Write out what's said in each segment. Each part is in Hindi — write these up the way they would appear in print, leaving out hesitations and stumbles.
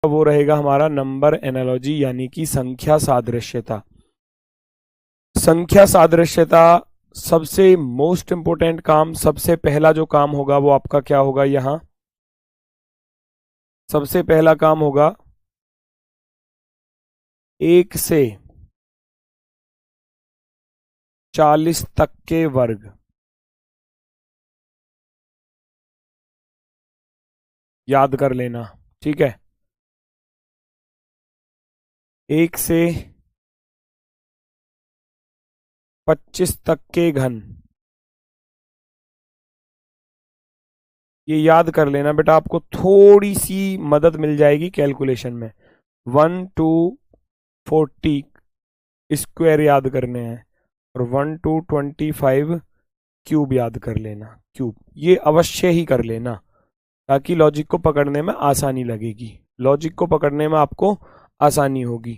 वो रहेगा हमारा नंबर एनालॉजी यानी कि संख्या सादृश्यता। संख्या सादृश्यता सबसे मोस्ट इंपोर्टेंट काम, सबसे पहला जो काम होगा वो आपका क्या होगा, यहां सबसे पहला काम होगा 1 से 40 तक के वर्ग याद कर लेना, ठीक है। 1 से 25 तक के घन, ये याद कर लेना बेटा, आपको थोड़ी सी मदद मिल जाएगी कैलकुलेशन में। 1 to 40 स्क्वायर याद करने हैं और 1 to 25 क्यूब याद कर लेना, क्यूब ये अवश्य ही कर लेना ताकि लॉजिक को पकड़ने में आसानी लगेगी, लॉजिक को पकड़ने में आपको आसानी होगी,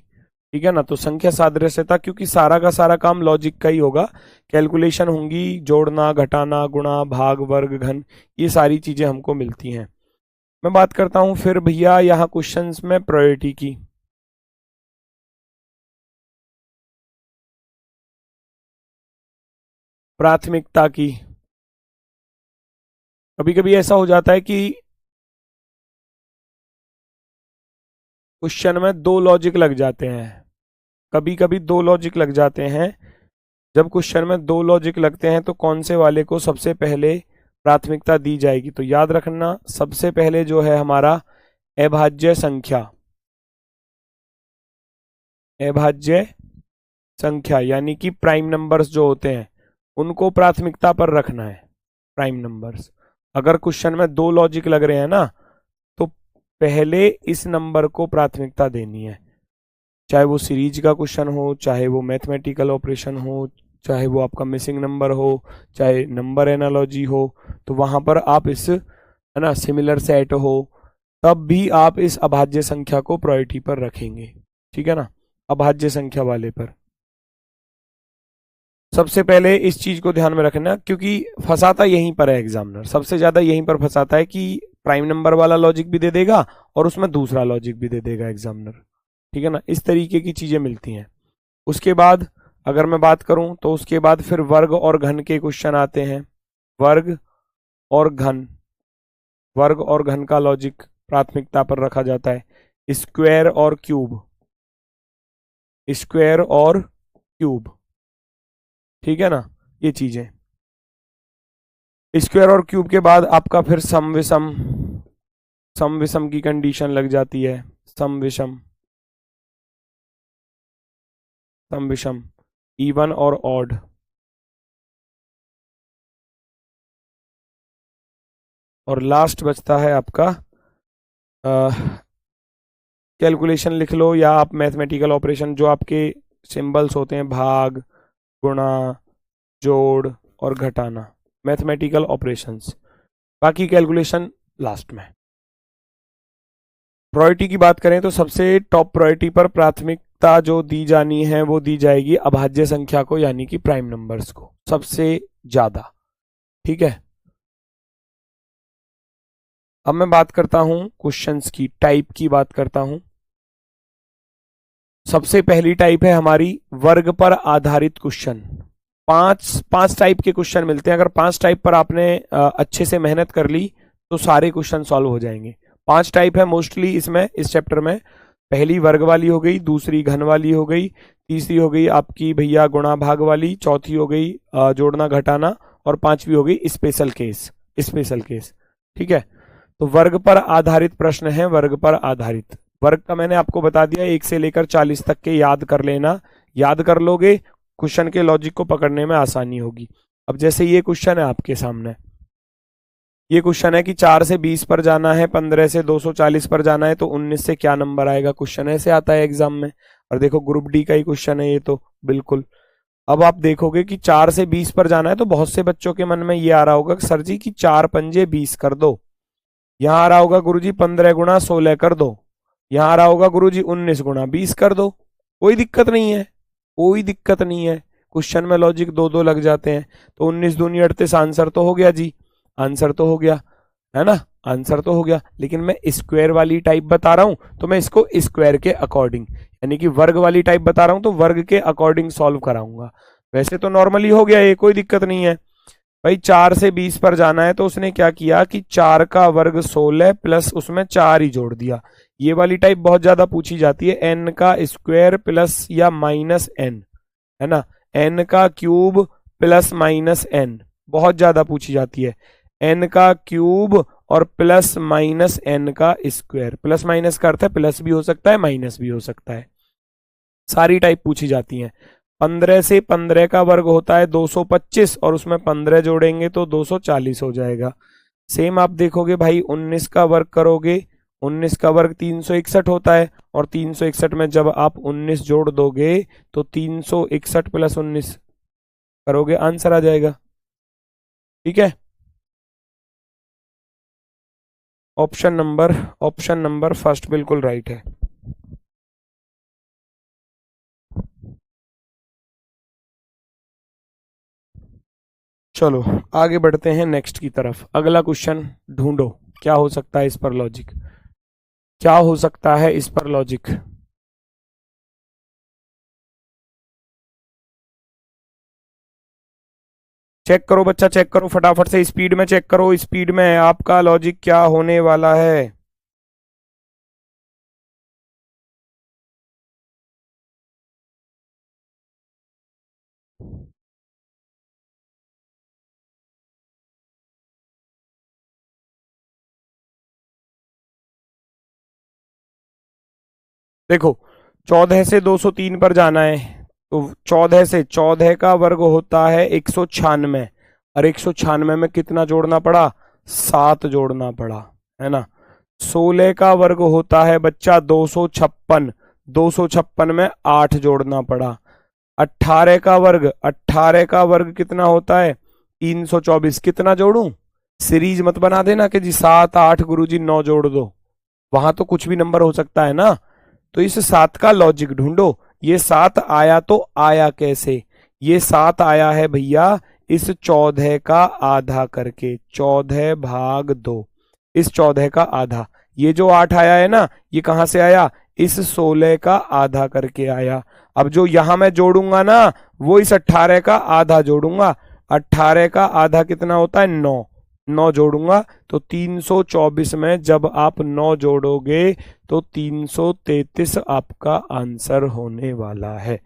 ठीक है ना। तो संख्या सादृश्यता, क्योंकि सारा का सारा काम लॉजिक का ही होगा, कैलकुलेशन होंगी, जोड़ना, घटाना, गुणा, भाग, वर्ग, घन, ये सारी चीजें हमको मिलती हैं। मैं बात करता हूं फिर भैया यहाँ क्वेश्चंस में प्रायोरिटी की। प्राथमिकता की, कभी कभी ऐसा हो जाता है कि क्वेश्चन में 2 लॉजिक लग जाते हैं, कभी कभी 2 लॉजिक लग जाते हैं। जब क्वेश्चन में 2 लॉजिक लगते हैं तो कौन से वाले को सबसे पहले प्राथमिकता दी जाएगी, तो याद रखना सबसे पहले जो है हमारा अभाज्य संख्या, अभाज्य संख्या यानी कि प्राइम नंबर्स जो होते हैं उनको प्राथमिकता पर रखना है, प्राइम नंबर्स। अगर क्वेश्चन में 2 लॉजिक लग रहे हैं ना तो पहले इस नंबर को प्राथमिकता देनी है, चाहे वो सीरीज का क्वेश्चन हो, चाहे वो मैथमेटिकल ऑपरेशन हो, चाहे वो आपका मिसिंग नंबर हो, चाहे नंबर एनालॉजी हो, तो वहां पर आप इस, है ना, सिमिलर सेट हो, तब भी आप इस अभाज्य संख्या को प्रायोरिटी पर रखेंगे, ठीक है ना, अभाज्य संख्या वाले पर सबसे पहले इस चीज को ध्यान में रखना, क्योंकि फंसाता यहीं पर है एग्जामिनर, सबसे ज्यादा यहीं पर फंसाता है कि प्राइम नंबर वाला लॉजिक भी दे देगा और उसमें दूसरा लॉजिक भी दे देगा एग्जामिनर, ठीक है ना, इस तरीके की चीजें मिलती हैं। उसके बाद अगर मैं बात करूं तो उसके बाद फिर वर्ग और घन के क्वेश्चन आते हैं, वर्ग और घन, वर्ग और घन का लॉजिक प्राथमिकता पर रखा जाता है, स्क्वायर और क्यूब, स्क्वायर और क्यूब, ठीक है ना, ये चीजें। स्क्वायर और क्यूब के बाद आपका फिर सम विषम, सम विषम की कंडीशन लग जाती है, सम विषम, सम विषम, इवन और ऑड, और लास्ट बचता है आपका कैलकुलेशन लिख लो या आप मैथमेटिकल ऑपरेशन, जो आपके सिंबल्स होते हैं, भाग, गुणा, जोड़ और घटाना, मैथमेटिकल ऑपरेशंस, बाकी कैलकुलेशन लास्ट में। प्रायोरिटी की बात करें तो सबसे टॉप प्रायोरिटी पर प्राथमिकता जो दी जानी है वो दी जाएगी अभाज्य संख्या को, यानी कि प्राइम नंबर्स को सबसे ज्यादा, ठीक है। अब मैं बात करता हूं क्वेश्चंस की टाइप की बात करता हूं। सबसे पहली टाइप है हमारी वर्ग पर आधारित क्वेश्चन। पांच टाइप के क्वेश्चन मिलते हैं, अगर 5 टाइप पर आपने अच्छे से मेहनत कर ली तो सारे क्वेश्चन सॉल्व हो जाएंगे। 5 टाइप है मोस्टली इसमें, इस चैप्टर में। पहली वर्ग वाली हो गई, दूसरी घन वाली हो गई, तीसरी हो गई आपकी भैया गुणा भाग वाली, चौथी हो गई जोड़ना घटाना, और 5वीं हो गई स्पेशल केस, स्पेशल केस, ठीक है। तो वर्ग पर आधारित प्रश्न है, वर्ग पर आधारित। वर्ग का मैंने आपको बता दिया 1 से लेकर 40 तक के याद कर लेना, याद कर लोगे क्वेश्चन के लॉजिक को पकड़ने में आसानी होगी। अब जैसे ये क्वेश्चन है आपके सामने, ये क्वेश्चन है कि 4 से 20 पर जाना है, 15 से 240 पर जाना है, तो 19 से क्या नंबर आएगा, क्वेश्चन ऐसे आता है एग्जाम में। और देखो ग्रुप डी का ही क्वेश्चन है ये तो, बिल्कुल। अब आप देखोगे कि 4 से 20 पर जाना है तो बहुत से बच्चों के मन में ये आ रहा होगा कि सर जी कि 4 पंजे 20 कर दो, यहां आ रहा होगा गुरुजी 15 गुणा 16 कर दो, यहां आ रहा होगा गुरुजी 19 गुणा 20 कर दो। कोई दिक्कत नहीं है, कोई दिक्कत नहीं है, क्वेश्चन में लॉजिक 2 लग जाते हैं। तो 19 दूनी 38 आंसर तो हो गया जी, आंसर तो हो गया, है ना। आंसर तो हो गया, लेकिन मैं स्क्वायर वाली टाइप बता रहा हूं तो मैं इसको स्क्वायर के अकॉर्डिंग, यानी कि वर्ग वाली टाइप बता रहा हूं तो वर्ग के अकॉर्डिंग सॉल्व कराऊंगा। वैसे तो नॉर्मली हो गया, ये कोई दिक्कत नहीं है भाई। 4 से 20 पर जाना है तो उसने क्या किया कि 4 का वर्ग 16 प्लस उसमें 4 ही जोड़ दिया। ये वाली टाइप बहुत ज्यादा पूछी जाती है, एन का स्क्वायर प्लस या माइनस एन, है ना, एन का क्यूब प्लस माइनस एन, बहुत ज्यादा पूछी जाती है। एन का क्यूब और प्लस माइनस एन का स्क्वायर, प्लस माइनस का अर्थ है प्लस भी हो सकता है माइनस भी हो सकता है, सारी टाइप पूछी जाती हैं। 15 से 15 का वर्ग होता है 225 और उसमें 15 जोड़ेंगे तो 240 हो जाएगा। सेम आप देखोगे भाई 19 का वर्ग करोगे, 19 का वर्ग 361 होता है और 361 में जब आप 19 जोड़ दोगे तो 361 प्लस 19 करोगे, आंसर आ जाएगा। ठीक है, ऑप्शन नंबर फर्स्ट बिल्कुल राइट है। चलो आगे बढ़ते हैं नेक्स्ट की तरफ। अगला क्वेश्चन ढूंढो, क्या हो सकता है इस पर लॉजिक, क्या हो सकता है इस पर लॉजिक। चेक करो बच्चा, चेक करो फटाफट से, स्पीड में चेक करो, स्पीड में आपका लॉजिक क्या होने वाला है। देखो 14 से 203 पर जाना है तो 14 से 14 का वर्ग होता है 196 और 196 में कितना जोड़ना पड़ा, 7 जोड़ना पड़ा, है ना। 16 का वर्ग होता है बच्चा 256, 256 में 8 जोड़ना पड़ा। 18 का वर्ग, 18 का वर्ग कितना होता है 324, कितना जोड़ूं, सीरीज मत बना देना कि जी 7 8 गुरुजी 9 जोड़ दो, वहां तो कुछ भी नंबर हो सकता है ना। तो इस 7 का लॉजिक ढूंढो, ये 7 आया तो आया कैसे, ये 7 आया है भैया इस 14 का आधा करके, 14 भाग 2, इस 14 का आधा। ये जो 8 आया है ना ये कहां से आया, इस 16 का आधा करके आया। अब जो यहां मैं जोड़ूंगा ना वो इस 18 का आधा जोड़ूंगा, 18 का आधा कितना होता है 9, 9 जोड़ूंगा तो 324 में जब आप 9 जोड़ोगे तो 333 आपका आंसर होने वाला है।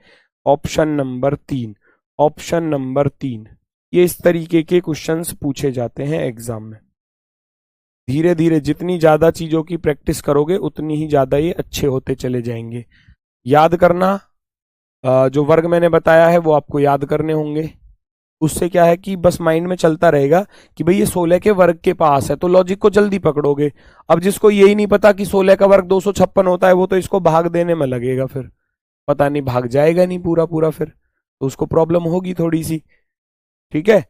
Option number 3, option number 3। ये इस तरीके के क्वेश्चंस पूछे जाते हैं एग्जाम में। धीरे धीरे जितनी ज्यादा चीजों की प्रैक्टिस करोगे उतनी ही ज्यादा ये अच्छे होते चले जाएंगे। याद करना, जो वर्ग मैंने बताया है वो आपको याद करने होंगे, उससे क्या है कि बस माइंड में चलता रहेगा कि भाई ये 16 के वर्ग के पास है तो लॉजिक को जल्दी पकड़ोगे। अब जिसको यही नहीं पता कि 16 का वर्ग 256 होता है वो तो इसको भाग देने में लगेगा, फिर पता नहीं भाग जाएगा नहीं पूरा पूरा, फिर तो उसको प्रॉब्लम होगी थोड़ी सी। ठीक है,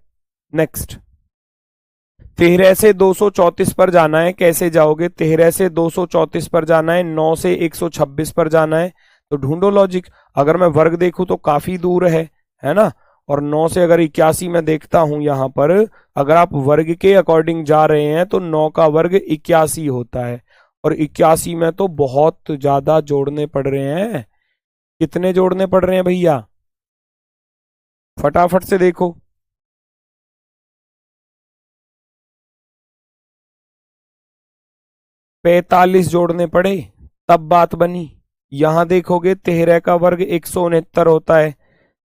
नेक्स्ट 13 से 234 पर जाना है, कैसे जाओगे, 13 से 234 पर जाना है, 9 से 126 पर जाना है, तो ढूंढो लॉजिक। अगर मैं वर्ग देखूं तो काफी दूर है ना, और 9 से अगर 81 में देखता हूं यहां पर, अगर आप वर्ग के अकॉर्डिंग जा रहे हैं तो 9 का वर्ग 81 होता है, और 81 में तो बहुत ज्यादा जोड़ने पड़ रहे हैं। कितने जोड़ने पड़ रहे हैं भैया, फटाफट से देखो। 45 जोड़ने पड़े तब बात बनी। यहां देखोगे 13 का वर्ग 169 होता है,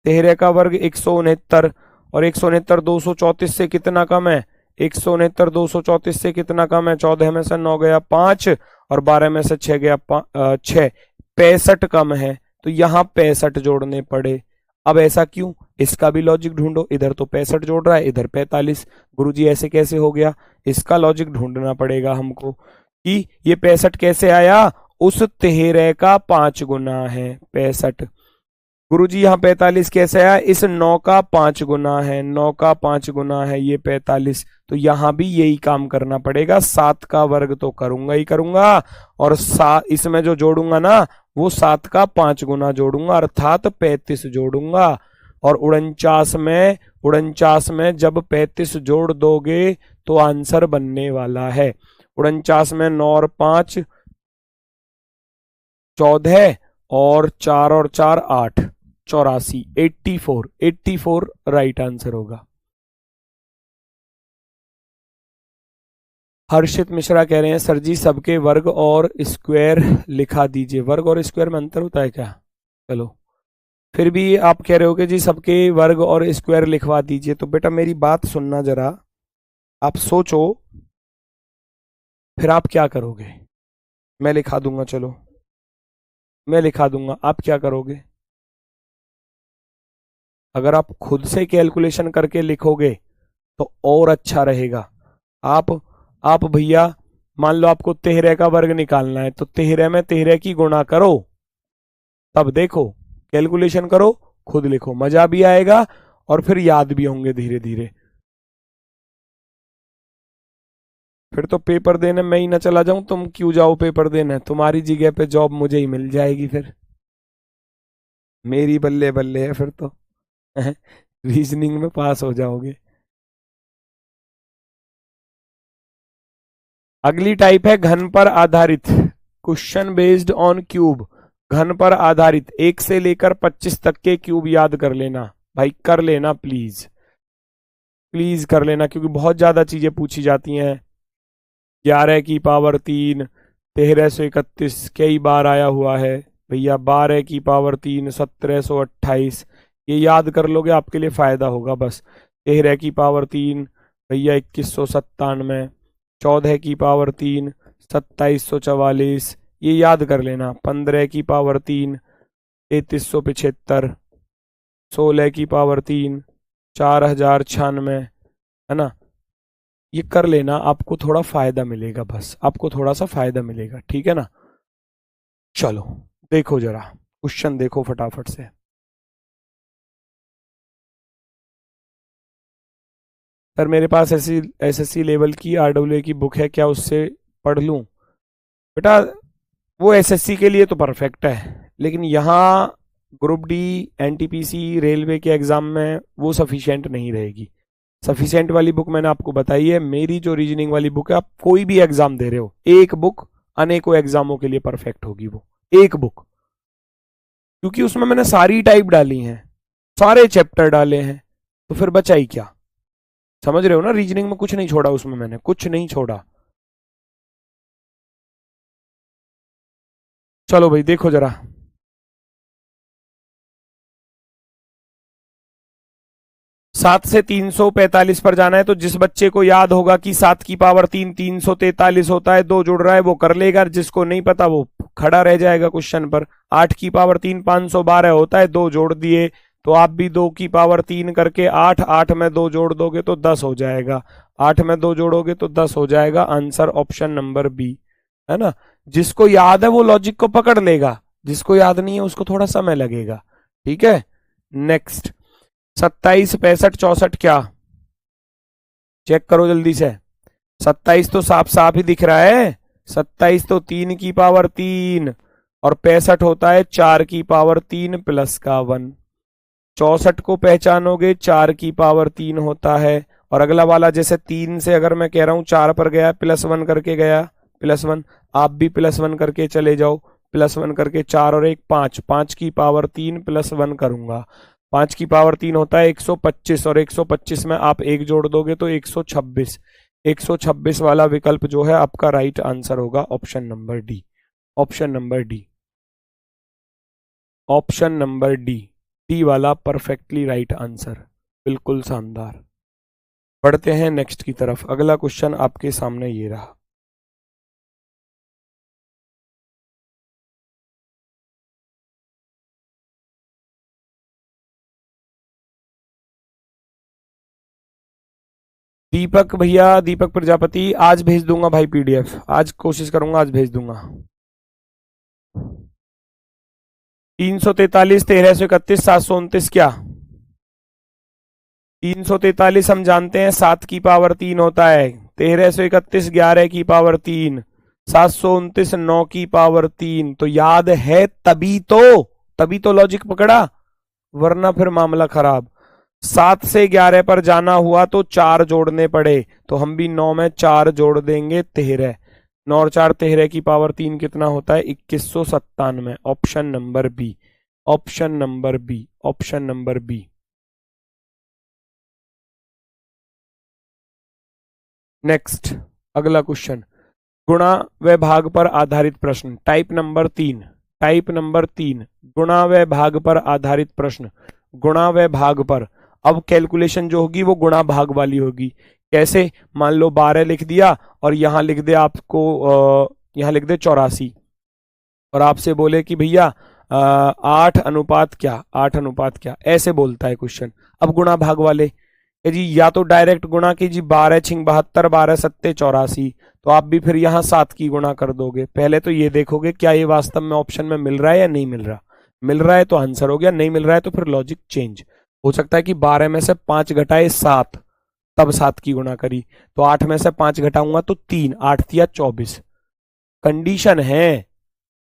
13 का वर्ग 169, और 169 234 से कितना कम है, 169 234 से कितना कम है, 14 में से 9 गया 5 और 12 में से 6 गया 6, 65 कम है, तो यहां 65 जोड़ने पड़े। अब ऐसा क्यों, इसका भी लॉजिक ढूंढो, इधर तो 65 जोड़ रहा है इधर 45, गुरुजी ऐसे कैसे हो गया, इसका लॉजिक ढूंढना पड़ेगा हमको कि ये 65 कैसे आया, उस 13 का 5 गुना है 65। गुरुजी यहाँ 45 कैसे आया, इस 9 का 5 गुना है, 9 का 5 गुना है ये 45, तो यहां भी यही काम करना पड़ेगा, 7 का वर्ग तो करूंगा ही करूंगा, और इसमें जो जोड़ूंगा ना वो 7 का 5 गुना जोड़ूंगा अर्थात 35 जोड़ूंगा, और 49 में जब 35 जोड़ दोगे तो आंसर बनने वाला है। 49 में 9 और 5 14 और 4 और 4 8, 84, 84, 84 राइट आंसर होगा। हर्षित मिश्रा कह रहे हैं सर जी सबके वर्ग और स्क्वायर लिखा दीजिए। वर्ग और स्क्वायर में अंतर होता है क्या? चलो, फिर भी आप कह रहे हो कि जी सबके वर्ग और स्क्वायर लिखवा दीजिए, तो बेटा मेरी बात सुनना जरा, आप सोचो फिर आप क्या करोगे। मैं लिखा दूंगा, चलो मैं लिखा दूंगा, आप क्या करोगे? अगर आप खुद से कैलकुलेशन करके लिखोगे तो और अच्छा रहेगा। आप भैया मान लो आपको 13 का वर्ग निकालना है, तो 13 में 13 की गुणा करो, तब देखो कैलकुलेशन करो, खुद लिखो, मजा भी आएगा और फिर याद भी होंगे धीरे धीरे। फिर तो पेपर देने मैं ही ना चला जाऊं, तुम क्यों जाओ पेपर देने? तुम्हारी जगह पे जॉब मुझे ही मिल जाएगी फिर, मेरी बल्ले बल्ले है फिर तो। रीजनिंग में पास हो जाओगे। अगली टाइप है घन पर आधारित, क्वेश्चन बेस्ड ऑन क्यूब। घन पर आधारित 1 से लेकर 25 तक के क्यूब याद कर लेना भाई, कर लेना प्लीज, प्लीज कर लेना, क्योंकि बहुत ज्यादा चीजें पूछी जाती हैं। 11 की पावर 3, 1331 कई बार आया हुआ है भैया, 12 की पावर 3, 1728, ये याद कर लोगे आपके लिए फायदा होगा बस। 13 की पावर 3 भैया 2197, 14 की पावर 3 2744, ये याद कर लेना। 15 की पावर 3 3375, 16 की पावर 3 4096, है ना, ये कर लेना, आपको थोड़ा फायदा मिलेगा, बस आपको थोड़ा सा फायदा मिलेगा, ठीक है ना। चलो देखो जरा क्वेश्चन देखो फटाफट से। सर मेरे पास ऐसी एसएससी लेवल की आरडब्ल्यूए की बुक है, क्या उससे पढ़ लूं? बेटा वो एसएससी के लिए तो परफेक्ट है, लेकिन यहाँ ग्रुप डी एनटीपीसी रेलवे के एग्जाम में वो सफिशिएंट नहीं रहेगी। सफिशिएंट वाली बुक मैंने आपको बताई है, मेरी जो रीजनिंग वाली बुक है, आप कोई भी एग्जाम दे रहे हो, एक बुक अनेकों एग्जामों के लिए परफेक्ट होगी वो एक बुक, क्योंकि उसमें मैंने सारी टाइप डाली हैं, सारे चैप्टर डाले हैं, तो फिर बचा ही क्या? समझ रहे हो ना, रीजनिंग में कुछ नहीं छोड़ा, उसमें मैंने कुछ नहीं छोड़ा। चलो भाई देखो जरा, 7 से 345 पर जाना है, तो जिस बच्चे को याद होगा कि 7 की पावर 3 343 होता है, 2 जुड़ रहा है, वो कर लेगा, जिसको नहीं पता वो खड़ा रह जाएगा क्वेश्चन पर। 8 की पावर 3 512 होता है, 2 जोड़ दिए, तो आप भी 2 की पावर 3 करके 8, 8 में 2 जोड़ दोगे तो 10 हो जाएगा, 8 में 2 जोड़ोगे तो 10 हो जाएगा। आंसर ऑप्शन नंबर बी, है ना। जिसको याद है वो लॉजिक को पकड़ लेगा, जिसको याद नहीं है उसको थोड़ा समय लगेगा, ठीक है। नेक्स्ट, 27 65 64 क्या? चेक करो जल्दी से। 27 तो साफ साफ ही दिख रहा है, 27 तो 3 की पावर 3 और 65 होता है 4 की पावर 3 प्लस का 1। 64 को पहचानोगे, 4 की पावर 3 होता है, और अगला वाला जैसे 3 से अगर मैं कह रहा हूं 4 पर गया, +1 करके गया, +1, आप भी +1 करके चले जाओ, +1 करके 4 और 1 5, 5 की पावर 3 +1 करूंगा, 5 की पावर 3 होता है 125, और 125 में आप 1 जोड़ दोगे तो 126, 126 वाला विकल्प जो है आपका राइट आंसर होगा, option number D, option number D, option number D, D वाला परफेक्टली राइट आंसर, बिल्कुल शानदार। बढ़ते हैं नेक्स्ट की तरफ, अगला क्वेश्चन आपके सामने ये रहा। दीपक भैया, दीपक प्रजापति, आज भेज दूंगा भाई पीडीएफ, आज कोशिश करूंगा, आज भेज दूंगा। 343 1331 729 क्या? 343 हम जानते हैं 7 की पावर 3 होता है, 1331 11 की पावर 3, 729 9 की पावर 3, तो याद है तभी तो लॉजिक पकड़ा, वरना फिर मामला खराब। 7 से 11 पर जाना हुआ तो 4 जोड़ने पड़े, तो हम भी 9 में 4 जोड़ देंगे 13, 9 और 4 13 की पावर 3 कितना होता है? 2197। Option number B, option number B, option number B. Next, अगला क्वेश्चन, गुणा व भाग पर आधारित प्रश्न, टाइप नंबर 3, टाइप नंबर 3, गुणा व भाग पर आधारित प्रश्न, गुणा व भाग पर। अब कैलकुलेशन जो होगी वो गुणा भाग वाली होगी। कैसे? मान लो 12 लिख दिया और यहां लिख दे आपको, यहां लिख दे 84, और आपसे बोले कि भैया 8 अनुपात क्या, 8 अनुपात क्या, ऐसे बोलता है क्वेश्चन। अब गुणा भाग वाले जी, या तो डायरेक्ट गुणा कीजिए, 12 छिंग 72, 12 सत्ते 84, तो आप भी फिर यहाँ 7 की गुणा कर दोगे। पहले तो ये देखोगे क्या ये वास्तव में ऑप्शन में मिल रहा है या नहीं मिल रहा। मिल रहा है तो आंसर हो गया, नहीं मिल रहा है तो फिर लॉजिक चेंज हो सकता है कि 12 में से 5 घटाए 7, तब 7 की गुणा करी, तो 8 में से 5 घटाऊंगा तो 3, 8 तिया 24। कंडीशन है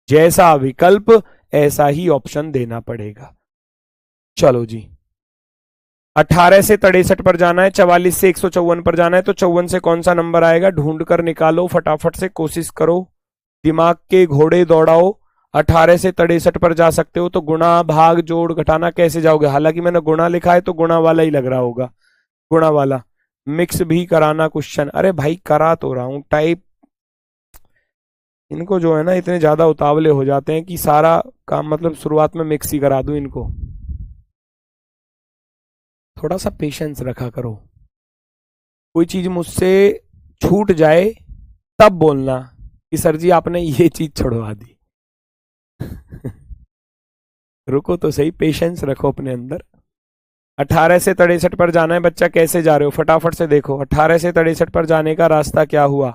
जैसा विकल्प ऐसा ही ऑप्शन देना पड़ेगा। चलो जी, 18 से 63 पर जाना है, 44 से 154 पर जाना है, तो 54 से कौन सा नंबर आएगा? ढूंढ कर निकालो, फटाफट से कोशिश करो, दिमाग के घोड़े दौड़ाओ। 18 से 63 पर जा सकते हो तो गुणा भाग जोड़ घटाना कैसे जाओगे? हालांकि मैंने गुणा लिखा है तो गुणा वाला ही लग रहा होगा, गुणा वाला। मिक्स भी कराना क्वेश्चन, अरे भाई करा तो रहा हूं। टाइप इनको जो है ना इतने ज्यादा उतावले हो जाते हैं कि सारा काम मतलब शुरुआत में मिक्स ही करा दूं इनको। थोड़ा सा पेशेंस रखा करो, कोई चीज मुझसे छूट जाए तब बोलना कि सर जी आपने ये चीज छुड़वा दी। रुको तो सही, पेशेंस रखो अपने अंदर। 18 से 63 पर जाना है बच्चा, कैसे जा रहे हो फटाफट से देखो। 18 से 63 पर जाने का रास्ता क्या हुआ,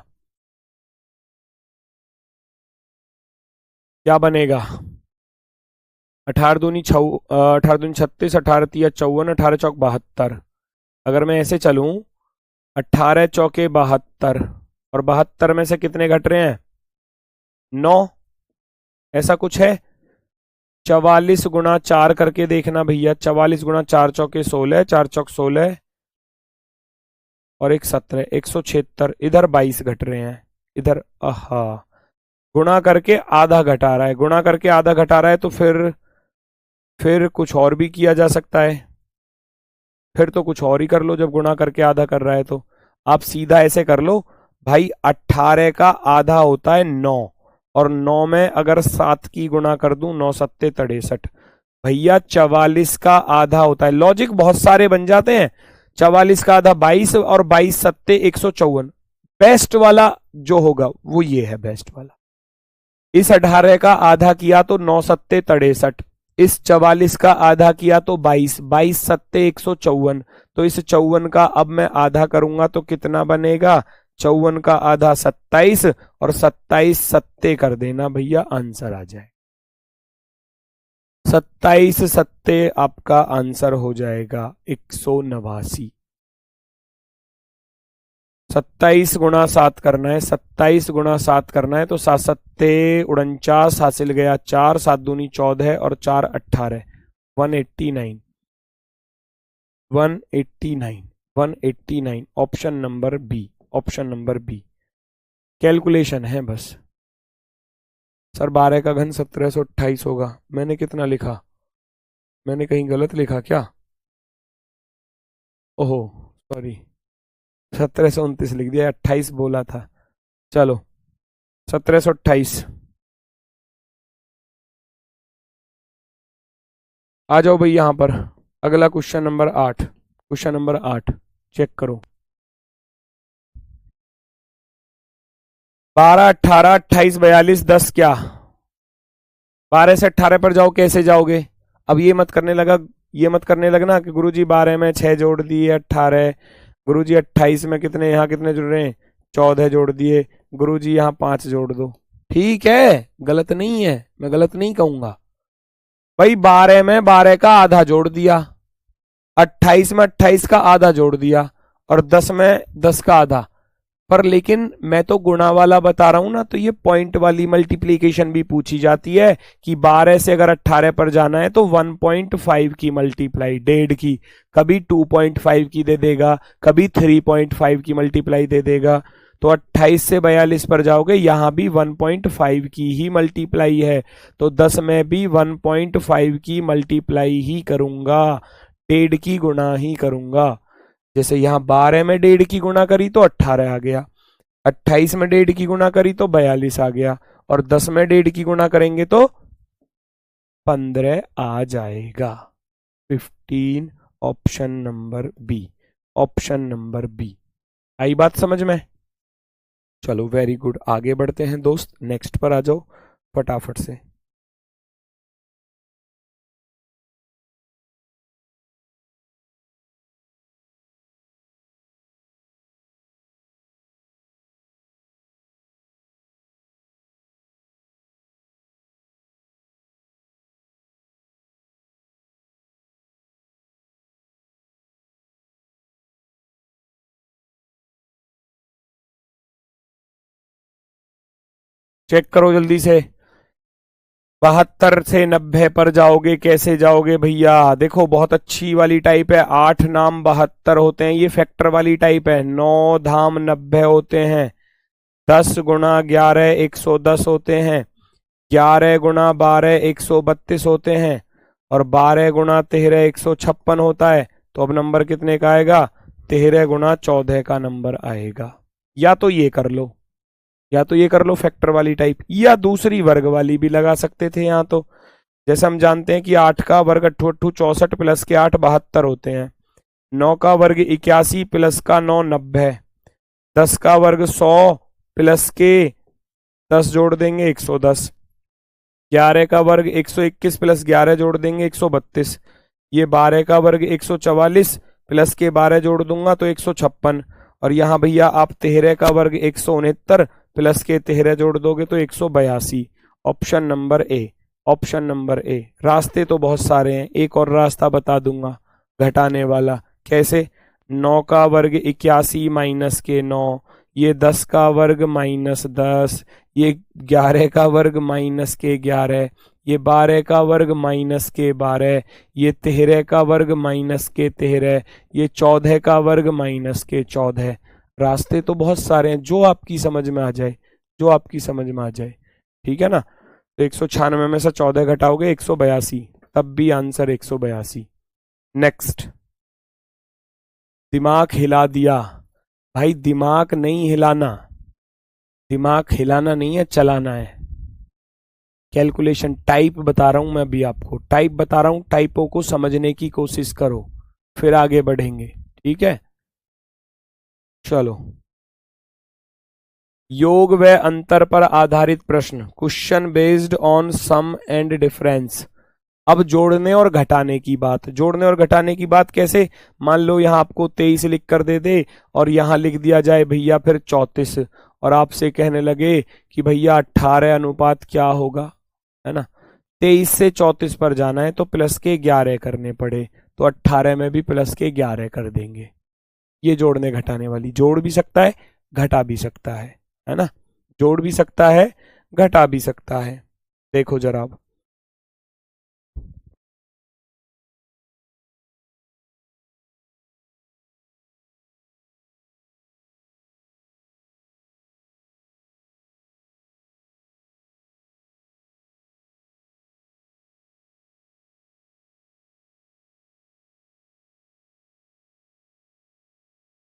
क्या बनेगा? 18 दूनी 36, 18 तिया 54, 18 चौक 72। अगर मैं ऐसे चलूं, 18 चौके 72, और 72 में से कितने घट रहे हैं? 9, ऐसा कुछ है। 44 गुणा 4 करके देखना भैया, 44 गुणा 4 चौके 16, 4 चौक 16 और 1 17, 176। इधर 22 घट रहे हैं, इधर आहा, गुणा करके आधा घटा रहा है, गुणा करके आधा घटा रहा है, तो फिर कुछ और भी किया जा सकता है। फिर तो कुछ और ही कर लो, जब गुणा करके आधा कर रहा है तो आप सीधा ऐसे कर लो भाई, 18 का आधा होता है 9, और 9 में अगर 7 की गुणा कर दूं, 9 सत्ते 63, भैया 44 का आधा होता है। लॉजिक बहुत सारे बन जाते हैं। 44 का आधा 22, और 22 सत्ते 154। बेस्ट वाला जो होगा वो ये है, बेस्ट वाला। इस 18 का आधा किया तो 9 सत्ते 63, इस 44 का आधा किया तो 22, 22 सत्ते 154, तो इस 54 का अब मैं आधा करूंगा तो कितना बनेगा? 54 का आधा 27, और 27 सत्ते कर देना भैया, आंसर आ जाए। 27 सत्ते आपका आंसर हो जाएगा 189। 27 गुणा 7 करना है, 27 गुणा 7 करना है, तो 7 सत्ते 49, हासिल गया 4, 7 दूनी 14 और 4 18, 189, 189, 189। Option number B, option number B. Calculation है बस। सर 12 का घन 1728 होगा, मैंने कितना लिखा? मैंने कहीं गलत लिखा क्या? ओहो सॉरी, 1729 लिख दिया, 28 बोला था। चलो 1728। आ जाओ भाई यहां पर, अगला question number 8, question number 8 check करो। 12 18 28 42 10 क्या? 12 से 18 पर जाओ, कैसे जाओगे? अब ये मत करने लगना कि गुरुजी 12 में 6 जोड़ दिए 18, गुरुजी 28 में कितने, यहाँ कितने जुड़ रहे हैं? 14 जोड़ दिए, गुरुजी यहाँ 5 जोड़ दो। ठीक है, गलत नहीं है, मैं गलत नहीं कहूंगा भाई। 12 में 12 का आधा जोड़ दिया, 28 में 28 का आधा जोड़ दिया, और 10 में 10 का आधा। पर लेकिन मैं तो गुणा वाला बता रहा हूं ना, तो ये पॉइंट वाली मल्टीप्लीकेशन भी पूछी जाती है कि 12 से अगर 18 पर जाना है तो 1.5 की मल्टीप्लाई, 1.5 की, कभी 2.5 की दे देगा, कभी 3.5 की मल्टीप्लाई दे देगा। तो 28 से 42 पर जाओगे, यहां भी 1.5 की ही मल्टीप्लाई है, तो 10 में भी 1.5 की मल्टीप्लाई ही करूंगा, 1.5 की गुणा ही करूंगा। जैसे यहां 12 में 1.5 की गुणा करी तो 18 आ गया, 28 में 1.5 की गुणा करी तो 42 आ गया, और 10 में 1.5 की गुणा करेंगे तो 15 आ जाएगा। 15 option number B, option number B. आई बात समझ में? चलो वेरी गुड, आगे बढ़ते हैं दोस्त, नेक्स्ट पर आ जाओ फटाफट से। चेक करो जल्दी से, 72 से 90 पर जाओगे, कैसे जाओगे भैया? देखो बहुत अच्छी वाली टाइप है, 8 नाम 72 होते हैं, ये फैक्टर वाली टाइप है। 9 धाम 90 होते हैं, 10 गुणा 11 110 होते हैं, 11 गुणा 12 132 होते हैं, और 12 गुणा 13 156 होता है। तो अब नंबर कितने का आएगा? 13 गुणा 14 का नंबर आएगा। या तो ये कर लो, या तो ये कर लो फैक्टर वाली टाइप, या दूसरी वर्ग वाली भी लगा सकते थे यहाँ तो। जैसे हम जानते हैं कि 8 का वर्ग 8 64 प्लस के 8 72 होते हैं, 9 का वर्ग 81 प्लस का 9 90, 10 का वर्ग 100 प्लस के 10 जोड़ देंगे 110, 11 का वर्ग 121 प्लस 11 जोड़ देंगे 132, ये 12 का वर्ग 144 प्लस के 12 जोड़ दूंगा तो 156, और यहाँ भैया आप 13 का वर्ग 169 प्लस के 13 जोड़ दोगे तो 182। Option number A, option number A. रास्ते तो बहुत सारे हैं, एक और रास्ता बता दूंगा घटाने वाला। कैसे? 9 का वर्ग 81 माइनस के 9, ये 10 का वर्ग माइनस 10, ये 11 का वर्ग माइनस के 11, ये 12 का वर्ग माइनस के 12, ये 13 का वर्ग माइनस के 13, ये 14 का वर्ग माइनस के 14। रास्ते तो बहुत सारे हैं, जो आपकी समझ में आ जाए, जो आपकी समझ में आ जाए, ठीक है ना। तो 196 में से 14 घटाओगे 182, तब भी आंसर 182। नेक्स्ट, दिमाग हिला दिया। भाई दिमाग नहीं हिलाना, दिमाग हिलाना नहीं है, चलाना है। कैलकुलेशन टाइप बता रहा हूं मैं अभी आपको, टाइप बता रहा हूं, टाइपों को समझने की कोशिश करो, फिर आगे बढ़ेंगे, ठीक है। चलो, योग व अंतर पर आधारित प्रश्न, question based on sum and difference. अब जोड़ने और घटाने की बात, जोड़ने और घटाने की बात कैसे? मान लो यहां आपको 23 लिख कर दे दे, और यहां लिख दिया जाए भैया फिर 34, और आपसे कहने लगे कि भैया 18 अनुपात क्या होगा, है ना। 23 से 34 पर जाना है तो प्लस के 11 करने पड़े, तो 18 में भी प्लस के 11 कर देंगे। ये जोड़ने घटाने वाली, जोड़ भी सकता है घटा भी सकता है ना, जोड़ भी सकता है घटा भी सकता है। देखो जरा अब,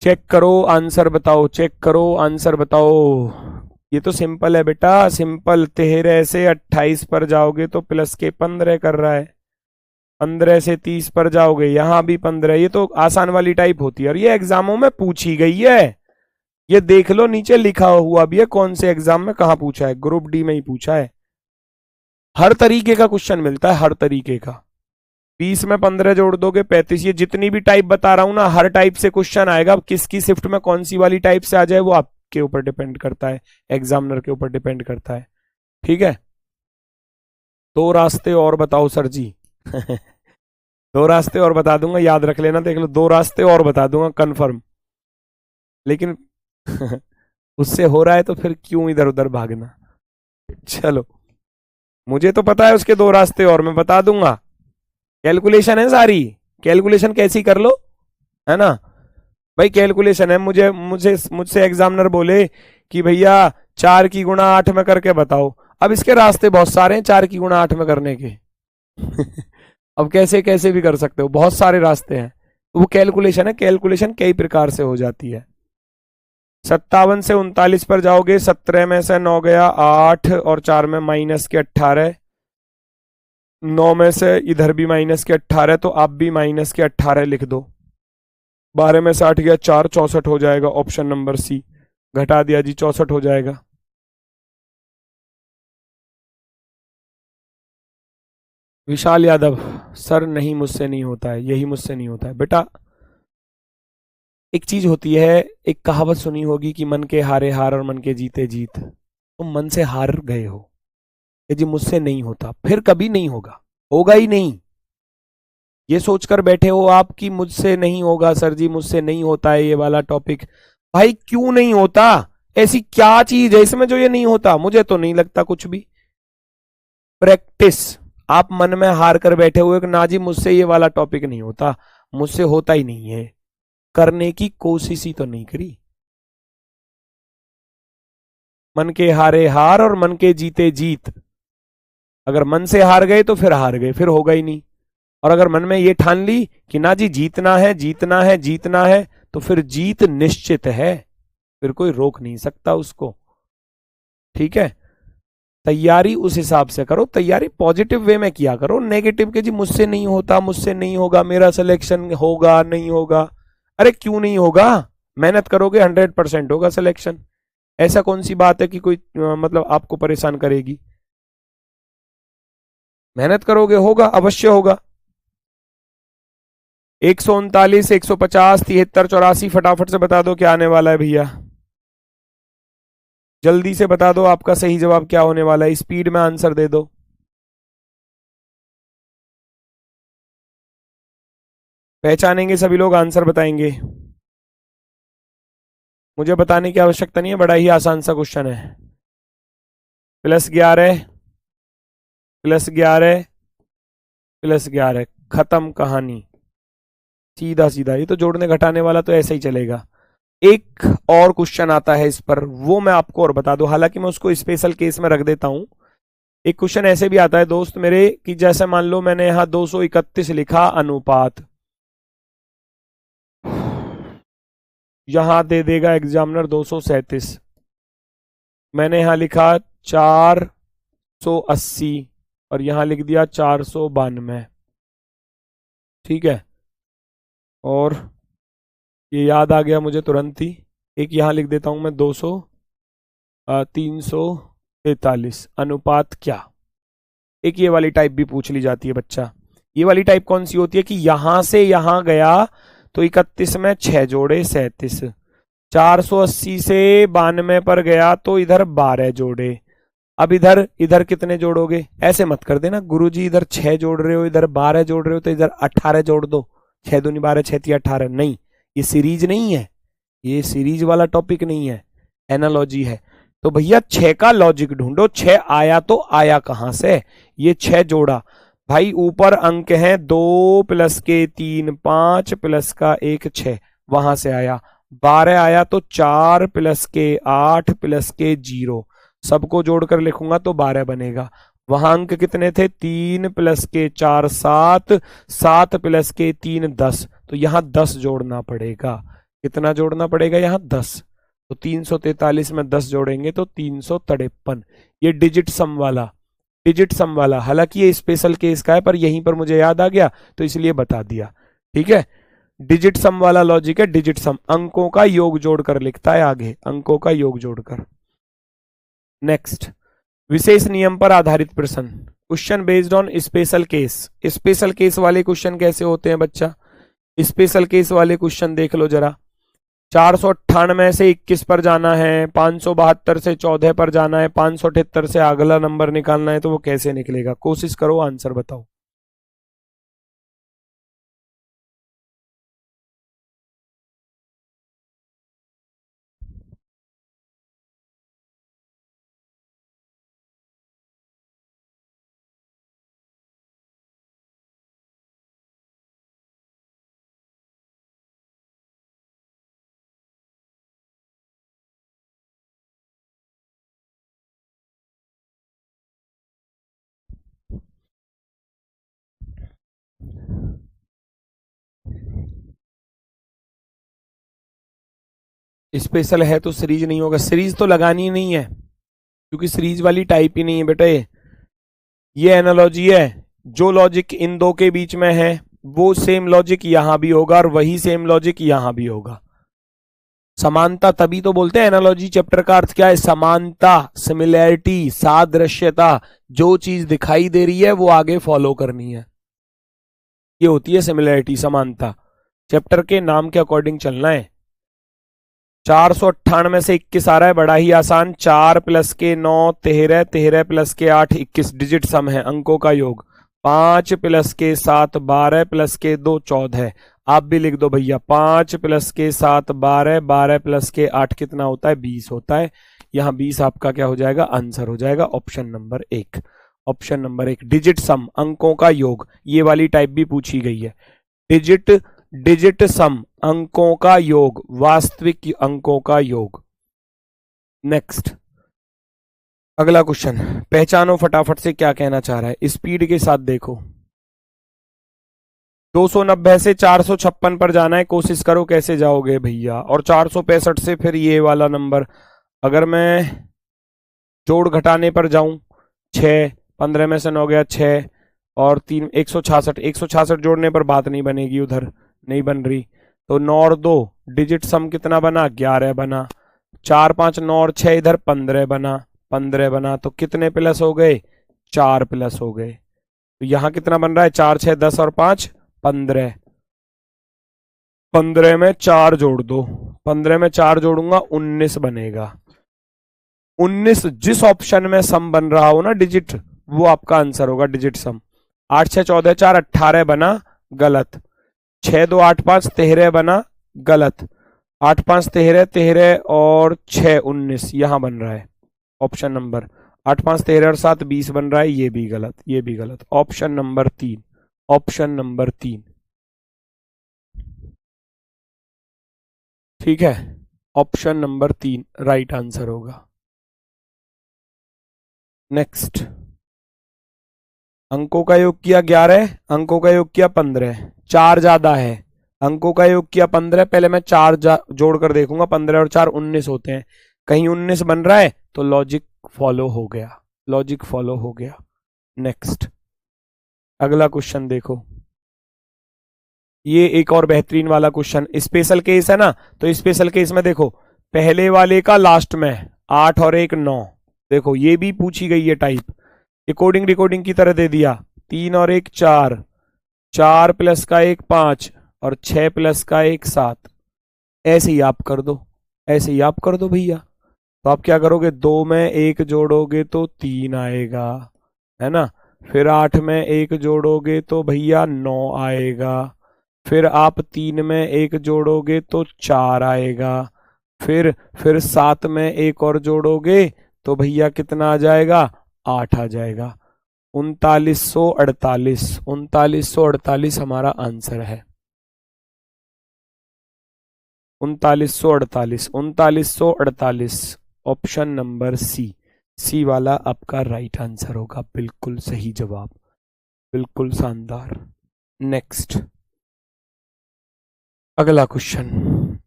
चेक करो आंसर बताओ, चेक करो आंसर बताओ। ये तो सिंपल है बेटा, सिंपल। 13 से 28 पर जाओगे तो प्लस के 15 कर रहा है, 15 से 30 पर जाओगे यहां भी 15। ये तो आसान वाली टाइप होती है, और ये एग्जामों में पूछी गई है। ये देख लो नीचे लिखा हुआ भी है, कौन से एग्जाम में कहां पूछा है, ग्रुप डी में ही पूछा है। हर तरीके का क्वेश्चन मिलता है, हर तरीके का। 20 में 15 जोड़ दोगे 35। ये जितनी भी टाइप बता रहा हूं ना, हर टाइप से क्वेश्चन आएगा। अब किसकी शिफ्ट में कौन सी वाली टाइप से आ जाए वो आपके ऊपर डिपेंड करता है, एग्जामिनर के ऊपर डिपेंड करता है, ठीक है। दो रास्ते और बताओ सर जी। दो रास्ते और बता दूंगा, याद रख लेना, देख लो, दो रास्ते और बता दूंगा कंफर्म। लेकिन उससे हो रहा है तो फिर क्यों इधर उधर भागना। चलो, मुझे तो पता है उसके दो रास्ते और, मैं बता दूंगा। कैलकुलेशन है सारी, कैलकुलेशन कैसी कर लो, है ना। भाई कैलकुलेशन है, मुझे मुझे मुझसे एग्जामिनर बोले कि भैया 4 की गुणा 8 में करके बताओ। अब इसके रास्ते बहुत सारे हैं 4 की गुणा 8 में करने के। अब कैसे कैसे भी कर सकते हो, बहुत सारे रास्ते हैं। वो कैलकुलेशन है, कैलकुलेशन कई प्रकार से हो जाती है। 57 से 39 पर जाओगे, 17 में से 9 गया 8 और 4 में माइनस के 18, 9 में से इधर भी माइनस के 18, तो आप भी माइनस के 18 लिख दो। 12 में से 8 गया 4, 64 हो जाएगा, ऑप्शन नंबर सी। घटा दिया जी, 64 हो जाएगा। विशाल यादव, सर नहीं मुझसे नहीं होता है, यही मुझसे नहीं होता है बेटा। एक चीज होती है, एक कहावत सुनी होगी कि मन के हारे हार और मन के जीते जीत। तुम मन से हार गए हो कि जी मुझसे नहीं होता, फिर कभी नहीं होगा, होगा ही नहीं। ये सोचकर बैठे हो आप कि मुझसे नहीं होगा सर जी, मुझसे नहीं होता है ये वाला टॉपिक। भाई क्यों नहीं होता? ऐसी क्या चीज है इसमें जो ये नहीं होता? मुझे तो नहीं लगता कुछ भी। प्रैक्टिस। आप मन में हार कर बैठे हुए कि ना जी मुझसे ये वाला टॉपिक नहीं होता, मुझसे होता ही नहीं है, करने की कोशिश ही तो नहीं करी। मन के हारे हार और मन के जीते जीत। अगर मन से हार गए तो फिर हार गए, फिर होगा ही नहीं। और अगर मन में ये ठान ली कि ना जी जीतना है जीतना है जीतना है, तो फिर जीत निश्चित है, फिर कोई रोक नहीं सकता उसको। ठीक है, तैयारी उस हिसाब से करो, तैयारी पॉजिटिव वे में किया करो, नेगेटिव के जी मुझसे नहीं होता, मुझसे नहीं होगा, मेरा सिलेक्शन होगा नहीं होगा। अरे क्यों नहीं होगा? मेहनत करोगे 100% होगा सिलेक्शन। ऐसा कौन सी बात है कि कोई मतलब आपको परेशान करेगी? मेहनत करोगे होगा, अवश्य होगा। 139, 150, 73, 84, फटाफट से बता दो क्या आने वाला है भैया। जल्दी से बता दो आपका सही जवाब क्या होने वाला है, स्पीड में आंसर दे दो। पहचानेंगे सभी लोग, आंसर बताएंगे। मुझे बताने की आवश्यकता नहीं है, बड़ा ही आसान सा क्वेश्चन है। +11, +11, +11, खत्म कहानी। सीधा सीधा, ये तो जोड़ने घटाने वाला तो ऐसे ही चलेगा। एक और क्वेश्चन आता है इस पर, वो मैं आपको और बता दूं, हालांकि मैं उसको स्पेशल केस में रख देता हूं। एक क्वेश्चन ऐसे भी आता है दोस्त मेरे कि जैसे मान लो मैंने यहां 231 लिखा अनुपात, यहां दे देगा एग्जामिनर 237। मैंने यहां लिखा 480 और यहां लिख दिया 492। ठीक है, और ये याद आ गया मुझे तुरंत ही, एक यहां लिख देता हूं मैं 343 अनुपात क्या। एक ये वाली टाइप भी पूछ ली जाती है बच्चा। ये वाली टाइप कौन सी होती है कि यहां से यहां गया तो 31 में 6 जोड़े 37, 480 से 92 पर गया तो इधर 12 जोड़े। अब इधर इधर कितने जोड़ोगे? ऐसे मत कर देना गुरुजी, इधर 6 जोड़ रहे हो इधर 12 जोड़ रहे हो तो इधर 18 जोड़ दो। 6 दूनी 12, 6 तिया 18, नहीं, ये सीरीज नहीं है, ये सीरीज वाला टॉपिक नहीं है, एनालॉजी है। तो भैया 6 का लॉजिक ढूंढो, 6 आया तो आया कहां से? ये 6 जोड़ा भाई, ऊपर अंक हैं 2 प्लस के 3 5 प्लस का 1 6, वहां से आया। 12 आया तो 4 प्लस के 8 प्लस के 0, सबको जोड़कर लिखूंगा तो 12 बनेगा। वहां अंक कितने थे? 3 प्लस के 4 7, 7 प्लस के 3 10, तो यहां 10 जोड़ना पड़ेगा। कितना जोड़ना पड़ेगा यहाँ? 10। तो 343 में 10 जोड़ेंगे तो 353। ये डिजिट सम वाला, डिजिट सम वाला, हालांकि ये स्पेशल केस का है पर यहीं पर मुझे याद आ गया तो इसलिए बता दिया। ठीक है, डिजिट सम वाला लॉजिक है, डिजिट सम अंकों का योग जोड़कर लिखता है, आगे अंकों का योग जोड़कर। नेक्स्ट, विशेष नियम पर आधारित प्रश्न, question based on special case. Special case वाले क्वेश्चन कैसे होते हैं बच्चा? स्पेशल केस वाले क्वेश्चन देख लो जरा। 498 से 21 पर जाना है, 572 से 14 पर जाना है, 578 से अगला नंबर निकालना है, तो वो कैसे निकलेगा? कोशिश करो, आंसर बताओ। स्पेशल है तो सीरीज नहीं होगा, सीरीज तो लगानी नहीं है क्योंकि सीरीज वाली टाइप ही नहीं है बेटा। ये एनालॉजी है, जो लॉजिक इन दो के बीच में है वो सेम लॉजिक यहां भी होगा और वही सेम लॉजिक यहां भी होगा। समानता तभी तो बोलते हैं एनालॉजी चैप्टर का अर्थ क्या है, समानता, सिमिलैरिटी, सादृश्यता, जो चीज दिखाई दे रही है वो आगे फॉलो करनी है, ये होती है सिमिलैरिटी, समानता। चैप्टर के नाम के अकॉर्डिंग चलना है। 498 से 21 आ रहा है, बड़ा ही आसान। 4 प्लस के 9 13, 13 प्लस के 8 21, डिजिट सम है, अंकों का योग। 5 प्लस के 7 12 प्लस के 2 14। आप भी लिख दो भैया, 5 प्लस के 7 12, 12 प्लस के 8 कितना होता है, 20 होता है। यहां 20 आपका क्या हो जाएगा, आंसर हो जाएगा option number 1। Option number 1 digit सम, अंकों का योग, ये वाली टाइप भी पूछी गई है। डिजिट सम, अंकों का योग, वास्तविक अंकों का योग। नेक्स्ट अगला क्वेश्चन, पहचानो फटाफट से क्या कहना चाह रहा है, स्पीड के साथ देखो। 290 से 456 पर जाना है, कोशिश करो कैसे जाओगे भैया। और 465 से फिर ये वाला नंबर, अगर मैं जोड़ घटाने पर जाऊं, 6 15 में से 9 गया 6 और 3 166, 166 जोड़ने पर बात नहीं बनेगी, उधर नहीं बन रही। तो 9 और 2 डिजिट सम कितना बना, 11 बना। 4 5 9 और 6 इधर 15 बना, 15 बना। तो कितने प्लस हो गए, 4 प्लस हो गए। तो यहां कितना बन रहा है, 4 6 10 और 5 15। 15 में 4 जोड़ दो, 15 में 4 जोड़ूंगा 19 बनेगा। 19 जिस ऑप्शन में सम बन रहा हो ना डिजिट, वो आपका आंसर होगा डिजिट सम। 8 6 14 4 18 बना, गलत। 6 2 8 5 13 बना, गलत। 8 5 13, 13 और 6 19 यहां बन रहा है ऑप्शन नंबर। 8 5 13 और 7 20 बन रहा है, ये भी गलत, ये भी गलत। ऑप्शन नंबर 3, ऑप्शन नंबर 3, ठीक है। ऑप्शन नंबर 3 राइट आंसर होगा। नेक्स्ट, अंकों का योग किया 11, अंकों का योग किया 15, 4 ज्यादा है। अंकों का योग किया 15, पहले मैं 4 जोड़कर देखूंगा, 15 और 4 19 होते हैं। कहीं 19 बन रहा है तो लॉजिक फॉलो हो गया, लॉजिक फॉलो हो गया। नेक्स्ट अगला क्वेश्चन देखो, ये एक और बेहतरीन वाला क्वेश्चन, स्पेशल केस है ना, तो स्पेशल केस में देखो पहले वाले का लास्ट में 8 और 1 9, देखो ये भी पूछी गई है टाइप, रिकॉर्डिंग रिकॉर्डिंग की तरह दे दिया। 3 और 1 4, 4 प्लस का 1 5 और 6 प्लस का 1 7। ऐसे ही आप कर दो, ऐसे ही आप कर दो भैया। तो आप क्या करोगे, 2 में 1 जोड़ोगे तो 3 आएगा, है ना। फिर 8 में 1 जोड़ोगे तो भैया 9 आएगा। फिर आप 3 में 1 जोड़ोगे तो 4 आएगा। फिर 7 में 1 और जोड़ोगे तो भैया कितना आ जाएगा, 8 आ जाएगा। 3948, 3948 हमारा आंसर है। 3948, 3948 ऑप्शन नंबर सी, सी वाला आपका राइट आंसर होगा। बिल्कुल सही जवाब, बिल्कुल शानदार। नेक्स्ट अगला क्वेश्चन,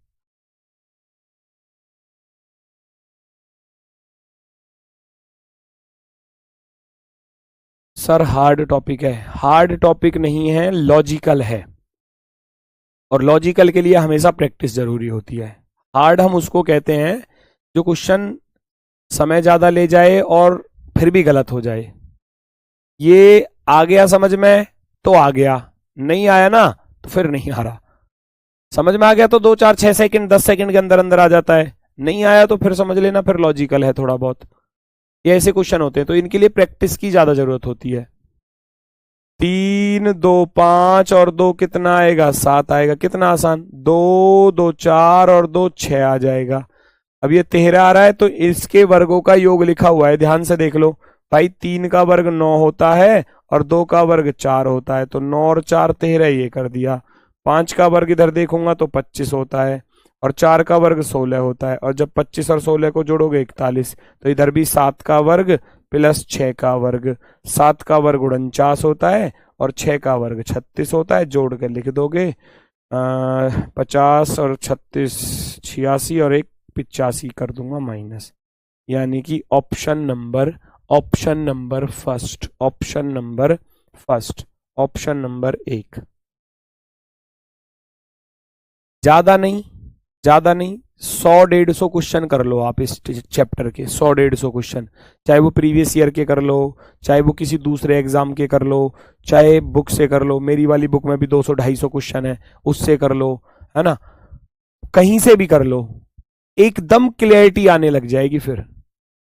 सर हार्ड टॉपिक है, हार्ड टॉपिक नहीं है, लॉजिकल है। और लॉजिकल के लिए हमेशा प्रैक्टिस जरूरी होती है। हार्ड हम उसको कहते हैं जो क्वेश्चन समय ज्यादा ले जाए और फिर भी गलत हो जाए। ये आ गया समझ में तो आ गया, नहीं आया ना तो फिर नहीं आ रहा। समझ में आ गया तो 2 4 6 सेकंड 10 सेकंड के अंदर अंदर आ जाता है, नहीं आया तो फिर समझ लेना फिर लॉजिकल है थोड़ा बहुत। ये ऐसे क्वेश्चन होते हैं, तो इनके लिए प्रैक्टिस की ज्यादा जरूरत होती है। 3 2 5 और 2 कितना आएगा, 7 आएगा। कितना आसान, 2 2 4 और 2 6 आ जाएगा। अब ये 13 आ रहा है तो इसके वर्गों का योग लिखा हुआ है, ध्यान से देख लो भाई। 3 का वर्ग 9 होता है और 2 का वर्ग 4 होता है, तो 9 और 4 13, ये कर दिया। 5 का वर्ग इधर देखूंगा तो 25 होता है और 4 का वर्ग 16 होता है, और जब 25 और 16 को जोड़ोगे 41। तो इधर भी 7 का वर्ग प्लस 6 का वर्ग, 7 का वर्ग 49 होता है और 6 का वर्ग 36 होता है, जोड़ के लिख दोगे 50 और 36 86 और एक 85 कर दूंगा माइनस, यानी कि option number first, option number 1। ज्यादा नहीं 100-150 क्वेश्चन कर लो आप इस चैप्टर के, 100-150 क्वेश्चन, चाहे वो प्रीवियस ईयर के कर लो, चाहे वो किसी दूसरे एग्जाम के कर लो, चाहे बुक से कर लो, मेरी वाली बुक में भी 200-250 क्वेश्चन है, उससे कर लो, है ना, कहीं से भी कर लो, एकदम क्लियरिटी आने लग जाएगी फिर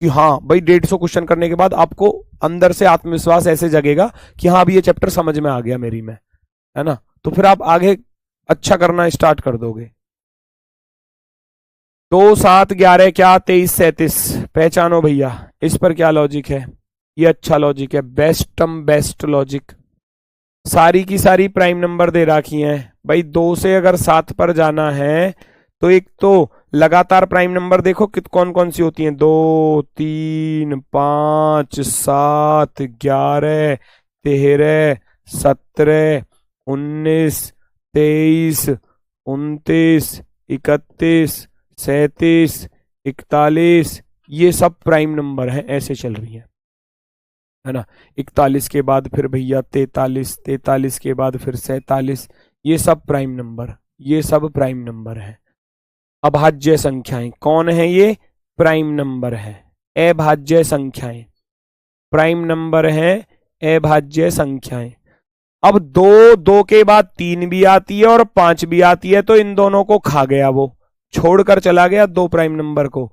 कि हाँ भाई 150 क्वेश्चन करने के बाद आपको अंदर से आत्मविश्वास ऐसे जगेगा कि हाँ अभी ये चैप्टर समझ में आ गया मेरी में, है ना, तो फिर आप आगे अच्छा करना स्टार्ट कर दोगे। 2 7 11 क्या 23 37 पहचानो भैया, इस पर क्या लॉजिक है, ये अच्छा लॉजिक है, बेस्ट लॉजिक, सारी की सारी प्राइम नंबर दे रखी हैं भाई, 2 से अगर 7 पर जाना है तो एक तो लगातार प्राइम नंबर देखो कौन कौन सी होती हैं, 2 3 5 7 11 13 17 19 23 29 31 37 41, ये सब प्राइम नंबर है, ऐसे चल रही है ना। 41 के बाद फिर भैया 43, 43 के बाद फिर 47, ये सब प्राइम नंबर है। अभाज्य संख्याएं कौन है, ये प्राइम नंबर है। अभाज्य संख्याएं प्राइम नंबर है, अभाज्य संख्याएं। अब 2 के बाद 3 भी आती है और 5 भी आती है, तो इन दोनों को खा गया, वो छोड़कर चला गया 2 प्राइम नंबर को।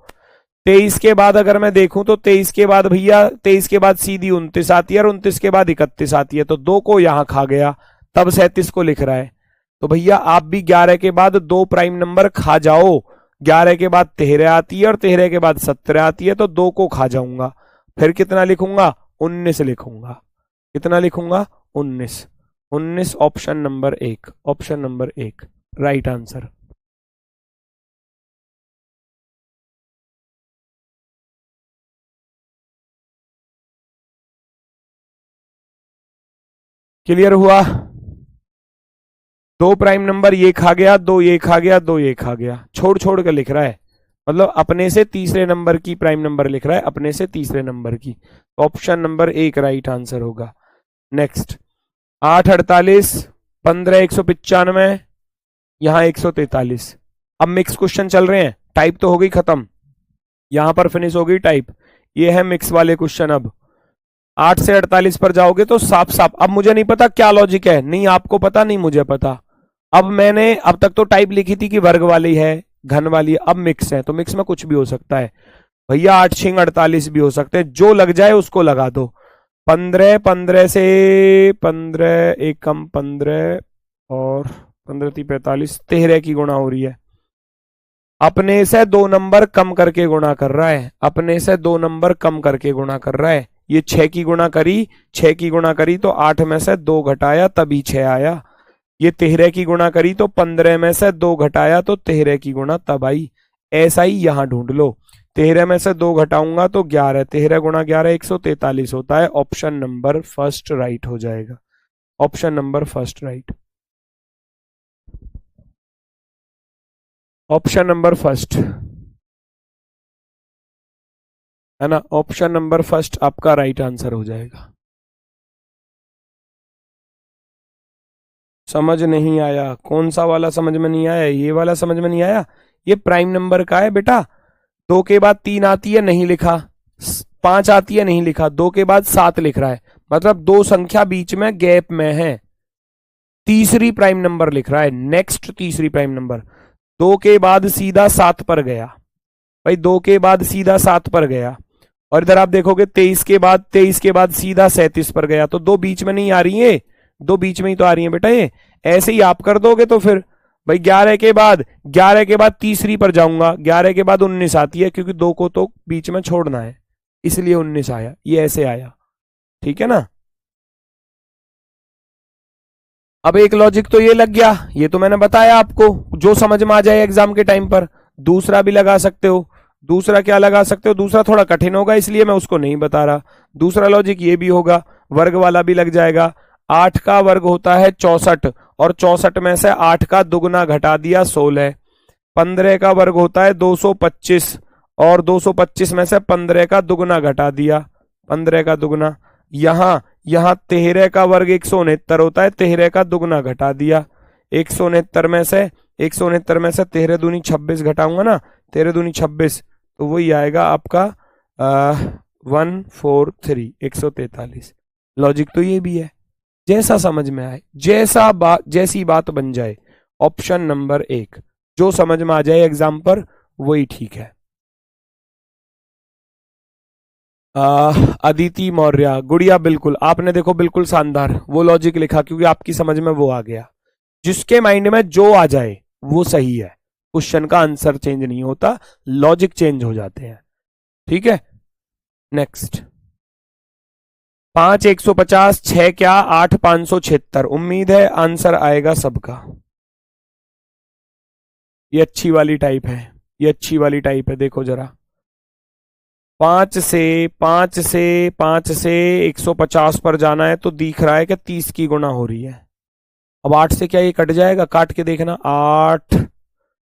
23 के बाद अगर मैं देखूं तो 23 के बाद भैया 23 के बाद सीधी 29 आती है और 29 के बाद 31 आती है, तो 2 को यहां खा गया, तब 37 को लिख रहा है। तो भैया आप भी 11 के बाद 2 प्राइम नंबर खा जाओ, 11 के बाद 13 आती है और 13 के बाद 17 आती है, तो 2 को खा जाऊंगा, फिर कितना लिखूंगा 19 लिखूंगा, कितना लिखूंगा 19 option number 1 right answer. Clear हुआ? 2 प्राइम नंबर ये खा गया, 2 ये खा गया, 2 ये खा गया, छोड़ छोड़ कर लिख रहा है, मतलब अपने से तीसरे नंबर की प्राइम नंबर लिख रहा है, अपने से तीसरे नंबर की। ऑप्शन नंबर 1 राइट आंसर होगा। नेक्स्ट 8 48 15 195, यहां 143। अब मिक्स क्वेश्चन चल रहे हैं, टाइप तो हो गई खत्म, यहां पर फिनिश हो गई टाइप, ये है मिक्स वाले क्वेश्चन। अब 8 से 48 पर जाओगे तो साफ साफ, अब मुझे नहीं पता क्या लॉजिक है, नहीं आपको पता नहीं मुझे पता, अब मैंने अब तक तो टाइप लिखी थी कि वर्ग वाली है, घन वाली है, अब मिक्स है, तो मिक्स में कुछ भी हो सकता है भैया, 8 6 48 भी हो सकते हैं, जो लग जाए उसको लगा दो। 15 से 15 1 कम 15 और 15 3 45, 13 की गुणा हो रही है, अपने से 2 नंबर कम करके गुणा कर रहा है, अपने से 2 नंबर कम करके गुणा कर रहा है। ये 6 की गुणा करी तो 8 में से 2 घटाया तभी 6 आया। ये 13 की गुणा करी तो 15 में से 2 घटाया तो 13 की गुणा तब आई। ऐसा ही यहां ढूंढ लो, 13 में से 2 घटाऊंगा तो 11, 13 गुणा 11 143 होता है। ऑप्शन नंबर फर्स्ट राइट हो जाएगा, option number first right, option number first है ना, ऑप्शन नंबर फर्स्ट आपका राइट आंसर हो जाएगा। समझ नहीं आया? कौन सा वाला समझ में नहीं आया? ये वाला समझ में नहीं आया? ये प्राइम नंबर का है बेटा। 2 के बाद 3 आती है, नहीं लिखा, 5 आती है, नहीं लिखा, 2 के बाद 7 लिख रहा है, मतलब 2 संख्या बीच में गैप में है, तीसरी प्राइम नंबर लिख रहा है, नेक्स्ट तीसरी प्राइम नंबर। 2 के बाद सीधा 7 पर गया भाई, 2 के बाद सीधा 7 पर गया, और इधर आप देखोगे 23 के बाद सीधा 37 पर गया, तो 2 बीच में नहीं आ रही है, 2 बीच में ही तो आ रही है बेटा। ये ऐसे ही आप कर दोगे तो फिर भाई 11 के बाद तीसरी पर जाऊंगा, 11 के बाद 19 आती है, क्योंकि 2 को तो बीच में छोड़ना है, इसलिए 19 आया, ये ऐसे आया, ठीक है ना। अब एक लॉजिक तो ये लग गया, ये तो मैंने बताया आपको, जो समझ में आ जाए एग्जाम के टाइम पर। दूसरा भी लगा सकते हो, दूसरा क्या लगा सकते हो, दूसरा थोड़ा कठिन होगा इसलिए मैं उसको नहीं बता रहा। दूसरा लॉजिक ये भी होगा, वर्ग वाला भी लग जाएगा। 8 का वर्ग होता है 64 और 64 में से 8 का दुगना घटा दिया 16। 15 का वर्ग होता है 225 और 225 में से 15 का दुगना घटा दिया 15 का दुगना। यहां 13 का वर्ग 169 होता है, 13 का दुगना घटा दिया 169 में से 13 दूनी 26 घटाऊंगा ना, 13 दूनी 26, तो वही आएगा आपका 143 143। लॉजिक तो ये भी है, जैसा समझ में आए, जैसी बात बन जाए। ऑप्शन नंबर 1 जो समझ में आ जाए एग्जाम पर वही ठीक है। अदिति मौर्य, गुड़िया बिल्कुल, आपने देखो बिल्कुल शानदार वो लॉजिक लिखा, क्योंकि आपकी समझ में वो आ गया। जिसके माइंड में जो आ जाए वो सही है, क्वेश्चन का आंसर चेंज नहीं होता, लॉजिक चेंज हो जाते हैं। ठीक है, नेक्स्ट। 5 150, 6 क्या 8 576। उम्मीद है आंसर आएगा सबका। ये अच्छी वाली टाइप है, ये अच्छी वाली टाइप है, देखो जरा। 5 से 150 पर जाना है तो दिख रहा है कि 30 की गुणा हो रही है। अब 8 से क्या ये कट जाएगा, काट के देखना। 8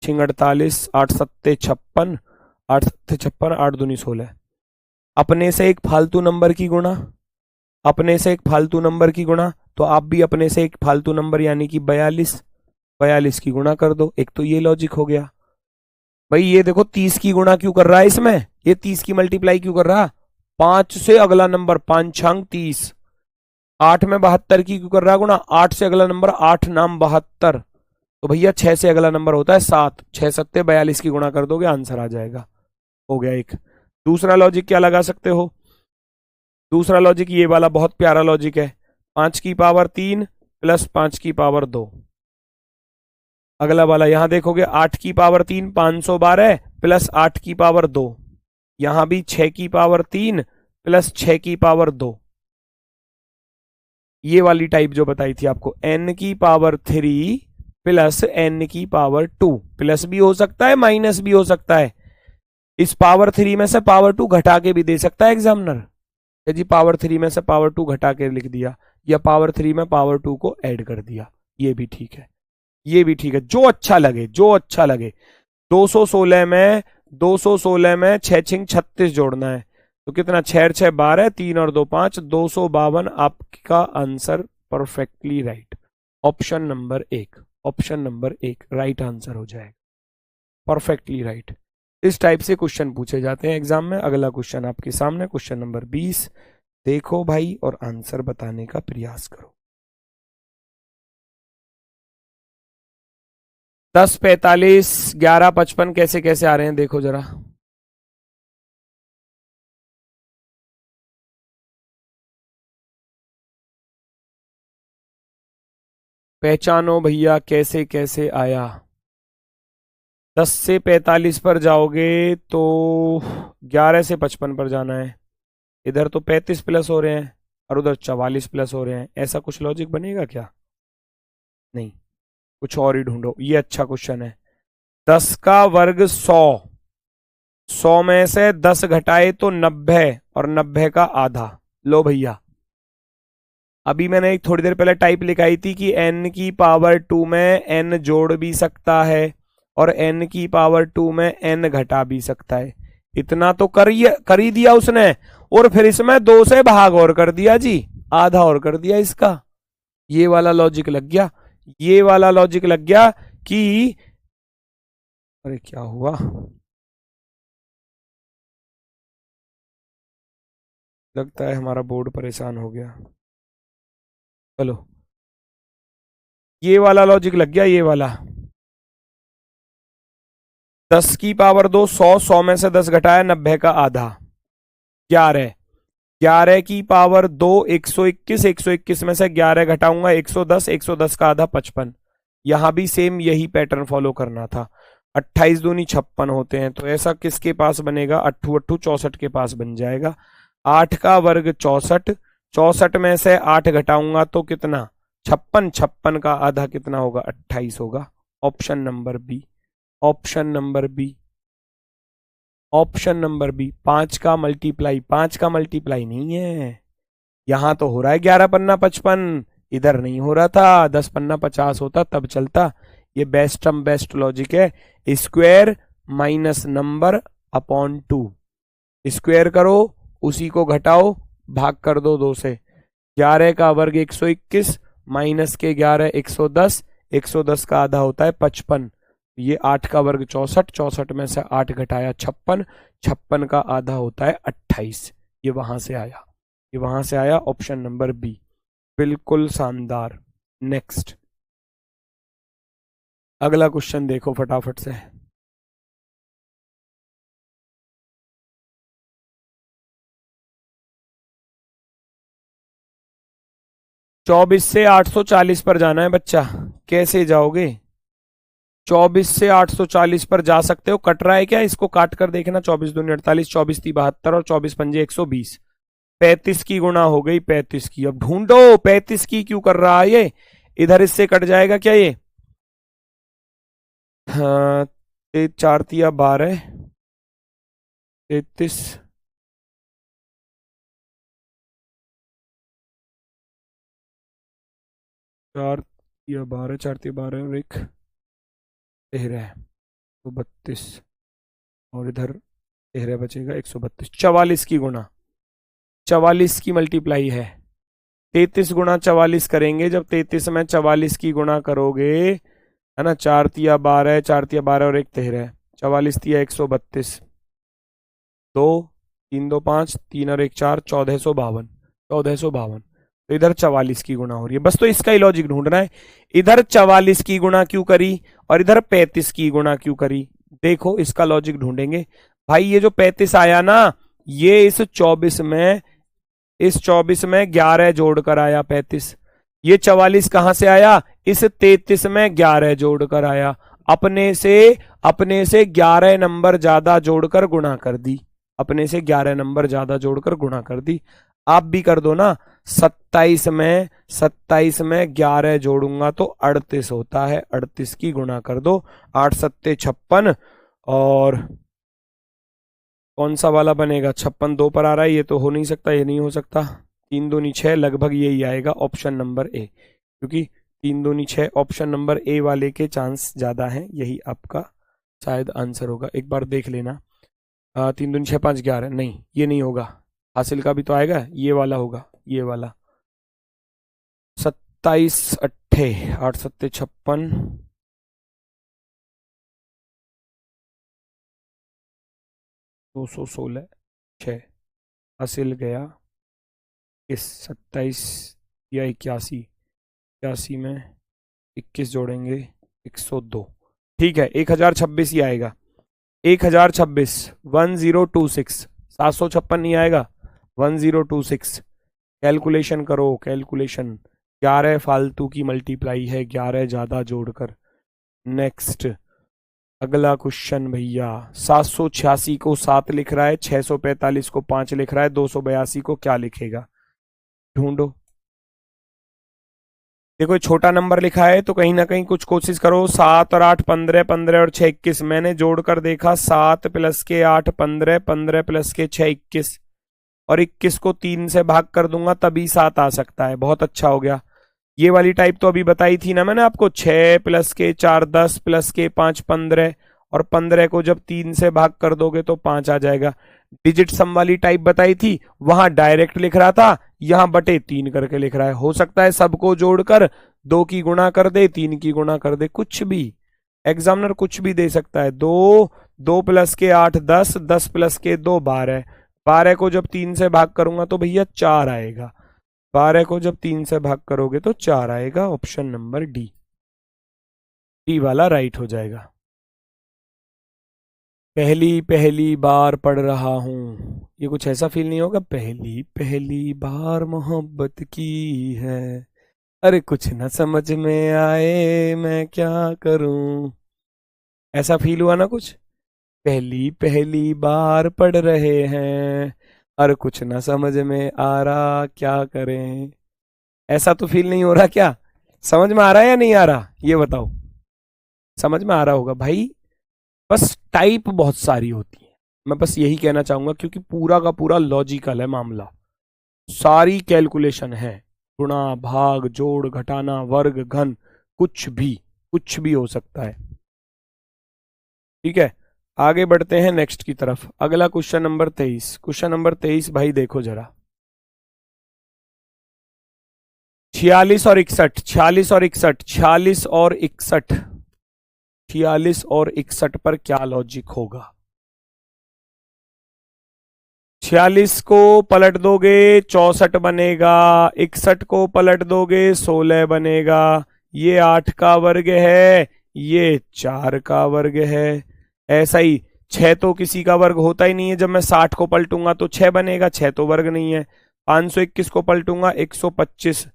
6 48, 8 7 56, 8 7 56, 8 दूनी 16। अपने से एक फालतू नंबर की गुणा, अपने से एक फालतू नंबर की गुणा, तो आप भी अपने से एक फालतू नंबर यानी कि 42 की गुणा कर दो। एक तो ये लॉजिक हो गया। भाई ये देखो 30 की गुणा क्यों कर रहा है इसमें, ये 30 की मल्टीप्लाई क्यों कर रहा, 5 से अगला नंबर 5 छंग 30। 8 में 72 की क्यों कर रहा है गुणा, 8 से अगला नंबर 8 नाम 72। तो भैया 6 से अगला नंबर होता है 7, 6 7 42 की गुणा कर दोगे आंसर आ जाएगा। हो गया एक। दूसरा लॉजिक क्या लगा सकते हो, दूसरा लॉजिक ये वाला बहुत प्यारा लॉजिक है। 5 की पावर 3 प्लस 5 की पावर 2। अगला वाला यहां देखोगे 8 की पावर 3 512 प्लस 8 की पावर 2। यहां भी 6 की पावर 3 प्लस 6 की पावर 2। ये वाली टाइप जो बताई थी आपको, n की पावर 3 प्लस n की पावर 2, प्लस भी हो सकता है माइनस भी हो सकता है। इस पावर 3 में से पावर 2 घटा के भी दे सकता है एग्जामिनर, जी पावर 3 में से पावर 2 घटा के लिख दिया, या पावर 3 में पावर 2 को ऐड कर दिया, ये भी ठीक है, ये भी ठीक है, जो अच्छा लगे जो अच्छा लगे। 216 में 6 6 36 जोड़ना है, तो कितना 6 6 12, 3 और 2 5, 252 आपका answer perfectly right. Option number 1, option number 1 right answer हो जाएगा, परफेक्टली राइट। इस टाइप से क्वेश्चन पूछे जाते हैं एग्जाम में। अगला क्वेश्चन आपके सामने, क्वेश्चन नंबर 20। देखो भाई और आंसर बताने का प्रयास करो। 10 45 11 55 कैसे कैसे आ रहे हैं देखो जरा। पहचानो भैया कैसे कैसे आया। 10 से 45 पर जाओगे तो 11 से 55 पर जाना है। इधर तो 35 प्लस हो रहे हैं और उधर 44 प्लस हो रहे हैं, ऐसा कुछ लॉजिक बनेगा क्या? नहीं, कुछ और ही ढूंढो। ये अच्छा क्वेश्चन है। 10 का वर्ग 100, 100 में से 10 घटाए तो 90 और 90 का आधा। लो भैया, अभी मैंने एक थोड़ी देर पहले टाइप लिखाई थी कि n की पावर 2 में n जोड़ भी सकता है और n की पावर 2 में n घटा भी सकता है। इतना तो कर ही दिया उसने, और फिर इसमें 2 से भाग और कर दिया जी, आधा और कर दिया इसका। ये वाला लॉजिक लग गया, ये वाला लॉजिक लग गया कि अरे क्या हुआ, लगता है हमारा बोर्ड परेशान हो गया। चलो, ये वाला लॉजिक लग गया, ये वाला। 10 की पावर 2 100, 100 में से 10 घटाया 90 का आधा 11, 11 की पावर 2 121, 121 में से 11 घटाऊंगा 110, 110 का आधा 55। यहां भी सेम यही पैटर्न फॉलो करना था। 28 दूनी 56 होते हैं, तो ऐसा किसके पास बनेगा, 8 8 64 के पास बन जाएगा। 8 का वर्ग 64, 64 में से 8 घटाऊंगा तो कितना 56, 56 का आधा कितना होगा 28 होगा। Option number B, option number B, option number B. 5 का मल्टीप्लाई, 5 का मल्टीप्लाई नहीं है, यहां तो हो रहा है 11 पन्ना 55, इधर नहीं हो रहा था, 10 पन्ना 50 होता तब चलता। ये बेस्ट लॉजिक है। Square minus number upon 2, square करो, उसी को घटाओ, भाग कर दो 2 से। 11 का वर्ग 121, माइनस के 11 110, 110 का आधा होता है 55। ये 8 का वर्ग 64, 64 में से 8 घटाया 56, 56 का आधा होता है 28। ये वहां से आया, ये वहां से आया, ऑप्शन नंबर बी। बिल्कुल शानदार। नेक्स्ट, अगला क्वेश्चन देखो फटाफट से। चौबीस से 840 पर जाना है बच्चा, कैसे जाओगे? 24 से 840 पर जा सकते हो, कट रहा है क्या? इसको काट कर देखना, 24 दूनी 48, 24 ती 72 और 24 पंजे 120। 35 की गुणा हो गई 35 की। अब ढूंढो 35 की क्यों कर रहा है ये, इधर इससे कट जाएगा क्या ये? हाँ, 4 तिया 12, 33, 4 तिया 12, 4 तिया 12 और 1 13, तो 32, और इधर 13 बचेगा 132। 44 की गुणा, 44 की मल्टीप्लाई है। 33 गुणा 44 करेंगे, जब 33 में 44 की गुणा करोगे, है ना, 4 तिया 12, 4 तिया 12 और 1 13, 44 तिया 132, 2 3 2 5, 3 और 1 4, 1452, 1452। तो इधर 44 की गुणा हो रही है, बस तो इसका ही लॉजिक ढूंढना है। इधर 44 की गुणा क्यों करी और इधर 35 की गुणा क्यों करी, देखो इसका लॉजिक ढूंढेंगे। भाई ये जो 35 आया ना, ये इस 24 में, इस 24 में 11 जोड़कर आया 35। ये 44 कहां से आया, इस 33 में 11 जोड़कर आया। अपने से 11 नंबर ज्यादा जोड़कर गुणा कर दी, अपने से 11 नंबर ज्यादा जोड़कर गुणा कर दी। आप भी कर दो ना, 27 में 11 जोड़ूंगा तो 38 होता है, 38 की गुणा कर दो, 8 सत्ते 56, और कौन सा वाला बनेगा, 56 2 पर आ रहा है, ये तो हो नहीं सकता, ये नहीं हो सकता। 3 दूनी 6, लगभग यही आएगा, ऑप्शन नंबर ए, क्योंकि 3 दूनी 6, ऑप्शन नंबर ए वाले के चांस ज्यादा हैं, यही आपका शायद आंसर होगा। एक बार देख लेना। 3 दूनी 6 5 11, नहीं ये नहीं होगा, हासिल का भी तो आएगा, ये वाला होगा, ये वाला। 27 अट्ठे 8 सत्ते 56, 216 6, हासिल गया इस 27 या 81, 81 में 21 जोड़ेंगे 102, ठीक है 1026 ही आएगा, 1026, 1026, 756 नहीं आएगा, 1026। कैलकुलेशन करो, कैलकुलेशन। 11 फालतू की मल्टीप्लाई है, 11 ज्यादा जोड़कर। नेक्स्ट, अगला क्वेश्चन भैया। 786 को 7 लिख रहा है, 645 को 5 लिख रहा है, 282 को क्या लिखेगा, ढूंढो। देखो छोटा नंबर लिखा है तो कहीं ना कहीं कुछ कोशिश करो। 7 और 8 15, 15 और 6 21। मैंने जोड़कर देखा, 7 प्लस के 8 15, 15 प्लस के 6 21, और 21 को 3 से भाग कर दूंगा तभी 7 आ सकता है। बहुत अच्छा हो गया। ये वाली टाइप तो अभी बताई थी ना मैंने आपको, 6 प्लस के 4 10, प्लस के 5 15, और 15 को जब 3 से भाग कर दोगे तो 5 आ जाएगा। डिजिट सम वाली टाइप बताई थी, वहां डायरेक्ट लिख रहा था, यहां बटे 3 करके लिख रहा है। हो सकता है सबको जोड़कर 2 की गुणा कर दे, 3 की गुणा कर दे, कुछ भी, एग्जामिनर कुछ भी दे सकता है। 2 प्लस के 8 10, 10 प्लस के 2 12, 12 को जब 3 से भाग करूंगा तो भैया 4 आएगा, 12 को जब 3 से भाग करोगे तो 4 आएगा। ऑप्शन नंबर डी, डी वाला राइट हो जाएगा। पहली पहली बार पढ़ रहा हूं, ये कुछ ऐसा फील नहीं होगा, पहली पहली बार मोहब्बत की है, अरे कुछ ना समझ में आए मैं क्या करूं, ऐसा फील हुआ ना कुछ? पहली पहली बार पढ़ रहे हैं, अरे कुछ ना समझ में आ रहा क्या करें, ऐसा तो फील नहीं हो रहा क्या? समझ में आ रहा है या नहीं आ रहा, ये बताओ। समझ में आ रहा होगा भाई, बस टाइप बहुत सारी होती है, मैं बस यही कहना चाहूंगा, क्योंकि पूरा का पूरा लॉजिकल है मामला, सारी कैलकुलेशन है। गुणा, भाग, जोड़, घटाना, वर्ग, घन, कुछ भी हो सकता है। ठीक है, आगे बढ़ते हैं नेक्स्ट की तरफ। अगला क्वेश्चन नंबर 23। क्वेश्चन नंबर 23 भाई देखो जरा, 46 और 61, 46 और 61, 46 और 61, 46 और 61 पर क्या लॉजिक होगा? 46 को पलट दोगे 64 बनेगा, 61 को पलट दोगे 16 बनेगा, ये 8 का वर्ग है, ये 4 का वर्ग है। ऐसा ही 6 तो किसी का वर्ग होता ही नहीं है, जब मैं 60 को पलटूंगा तो 6 बनेगा, 6 तो वर्ग नहीं है। 521 को पलटूंगा 125,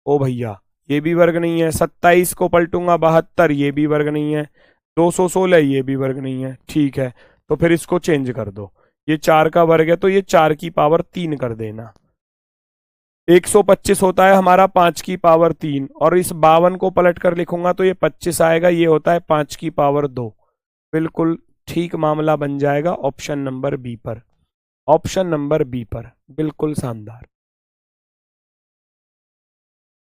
ओ भैया ये भी वर्ग नहीं है। 27 को पलटूंगा 72, ये भी वर्ग नहीं है। 216, ये भी वर्ग नहीं है। ठीक है, तो फिर इसको चेंज कर दो, ये 4 का वर्ग है तो ये 4 की पावर 3 कर देना। 125 होता है हमारा 5 की पावर 3, और इस 52 को पलट कर लिखूंगा तो ये 25 आएगा, ये होता है 5 की पावर 2। बिल्कुल ठीक मामला बन जाएगा ऑप्शन नंबर बी पर, ऑप्शन नंबर बी पर, बिल्कुल शानदार।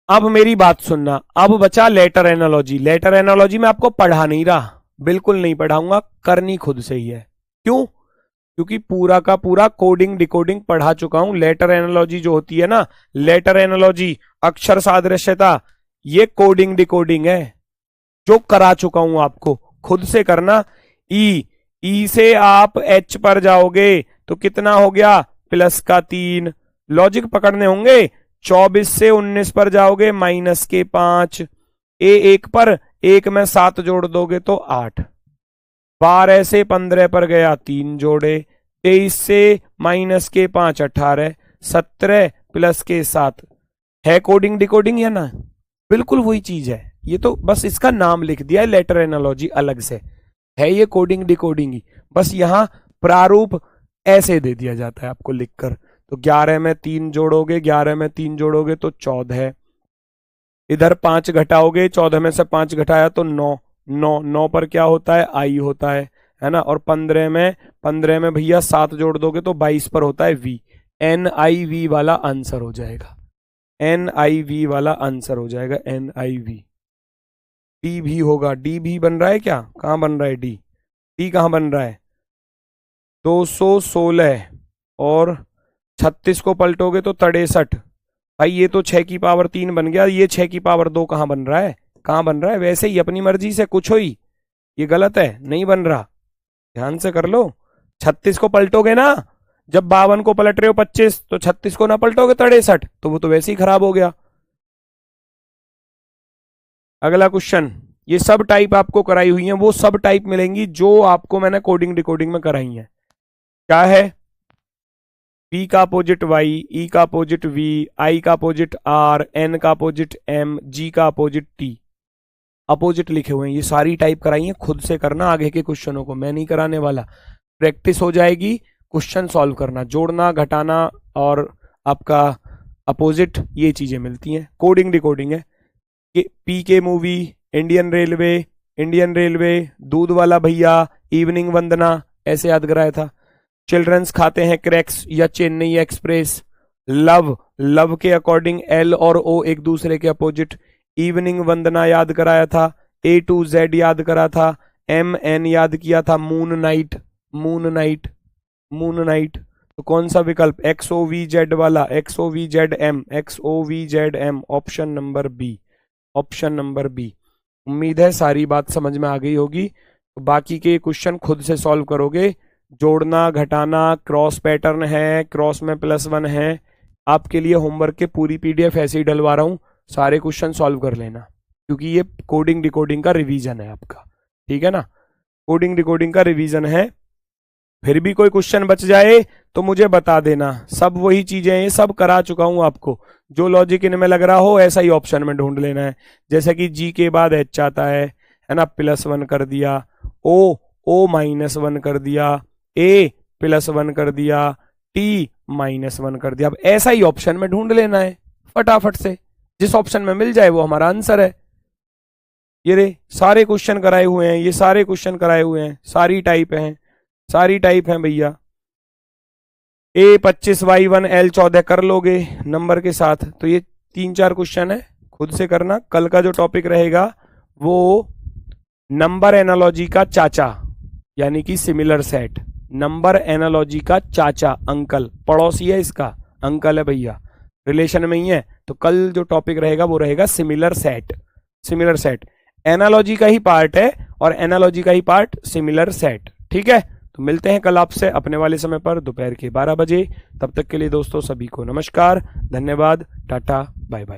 अब मेरी बात सुनना, अब बचा लेटर एनालॉजी। लेटर एनालॉजी में आपको पढ़ा नहीं रहा, बिल्कुल नहीं पढ़ाऊंगा, करनी खुद से ही है। क्यों? क्योंकि पूरा का पूरा कोडिंग डिकोडिंग पढ़ा चुका हूं। लेटर एनालॉजी जो होती है ना, लेटर एनालॉजी, अक्षर सादृश्यता, ये कोडिंग डिकोडिंग है जो करा चुका हूं आपको, खुद से करना। ई से आप एच पर जाओगे तो कितना हो गया, प्लस का 3, लॉजिक पकड़ने होंगे। 24 से 19 पर जाओगे माइनस के 5, एक पर 1 में 7 जोड़ दोगे तो 8, 12 से 15 पर गया 3 जोड़े, 23 से माइनस के 5 18, 17 प्लस के 7, है कोडिंग डिकोडिंग या ना? बिल्कुल वही चीज है, ये तो बस इसका नाम लिख दिया है लेटर एनालॉजी, अलग से है ये कोडिंग डिकोडिंग ही, बस यहां प्रारूप ऐसे दे दिया जाता है आपको लिखकर। तो 11 में 3 जोड़ोगे, 11 में 3 जोड़ोगे तो 14, इधर 5 घटाओगे, 14 में से 5 घटाया तो 9, 9 पर क्या होता है, आई होता है ना। और 15 में भैया 7 जोड़ दोगे तो 22 पर होता है वी, NIV वाला आंसर हो जाएगा, NIV वाला आंसर हो जाएगा, NIV। डी भी होगा, डी भी बन रहा है क्या, कहां बन रहा है डी, डी कहां बन रहा है, 216 और 36 को पलटोगे तो 63, भाई ये तो 6 की पावर 3 बन गया, ये 6 की पावर 2 कहां बन रहा है, कहां बन रहा है, वैसे ही अपनी मर्जी से कुछ हो ही, ये गलत है, नहीं बन रहा, ध्यान से कर लो। 36 को पलटोगे ना, जब 52 को पलट रहे हो 25, तो 36 को ना पलटोगे 63, तो वो तो वैसे ही खराब हो गया। अगला क्वेश्चन, ये सब टाइप आपको कराई हुई है, वो सब टाइप मिलेंगी जो आपको मैंने कोडिंग डिकोडिंग में कराई है। क्या है, P का अपोजिट Y, E का अपोजिट V, I का अपोजिट R, N का अपोजिट M, G का अपोजिट T, अपोजिट लिखे हुए हैं, ये सारी टाइप कराई है, खुद से करना आगे के क्वेश्चनों को, मैं नहीं कराने वाला, प्रैक्टिस हो जाएगी, क्वेश्चन सॉल्व करना, जोड़ना घटाना और आपका अपोजिट, ये चीजें मिलती हैं, कोडिंग डिकोडिंग है। PK मूवी, इंडियन रेलवे, दूध वाला भैया, इवनिंग वंदना, ऐसे याद कराया था। चिल्ड्रंस खाते हैं क्रैक्स या चेन्नई एक्सप्रेस। लव के अकॉर्डिंग L और O एक दूसरे के अपोजिट। इवनिंग वंदना याद कराया था, A to Z याद करा था, MN याद किया था, मून नाइट। तो कौन सा विकल्प, XOVZ वाला, XOVZM, option number B, option number B. उम्मीद है सारी बात समझ में आ गई होगी। तो बाकी के क्वेश्चन खुद से सॉल्व करोगे, जोड़ना घटाना, क्रॉस पैटर्न है, क्रॉस में +1 है, आपके लिए होमवर्क के पूरी PDF ऐसे ही डलवा रहा हूं, सारे क्वेश्चन सॉल्व कर लेना, क्योंकि ये कोडिंग डिकोडिंग का रिवीजन है आपका, ठीक है ना, कोडिंग डिकोडिंग का रिवीजन है। फिर भी कोई क्वेश्चन बच जाए तो मुझे बता देना, सब वही चीजें हैं, सब करा चुका हूं आपको, जो लॉजिक इनमें लग रहा हो ऐसा ही ऑप्शन में ढूंढ लेना है। जैसे कि G के बाद H आता है ना, +1 कर दिया, O -1 कर दिया, A +1 कर दिया, T -1 कर दिया, अब ऐसा ही ऑप्शन में ढूंढ लेना है फटाफट से, जिस ऑप्शन में मिल जाए वो हमारा आंसर है। ये रे सारे क्वेश्चन कराए हुए हैं, ये सारे क्वेश्चन कराए हुए हैं, सारी टाइप हैं भैया। A 25 Y1 L 14 कर लोगे नंबर के साथ, तो ये 3-4 क्वेश्चन है, खुद से करना। कल का जो टॉपिक रहेगा वो नंबर एनालॉजी का चाचा, यानी कि सिमिलर सेट। नंबर एनालॉजी का चाचा, अंकल, पड़ोसी है इसका, अंकल है भैया, रिलेशन में ही है। तो कल जो टॉपिक रहेगा वो रहेगा similar set. Similar set analogy का ही पार्ट है और एनालॉजी का ही पार्ट सिमिलर सेट। ठीक है, तो मिलते हैं कल आपसे अपने वाले समय पर दोपहर के 12 बजे। तब तक के लिए दोस्तों सभी को नमस्कार, धन्यवाद, टाटा, बाय बाय।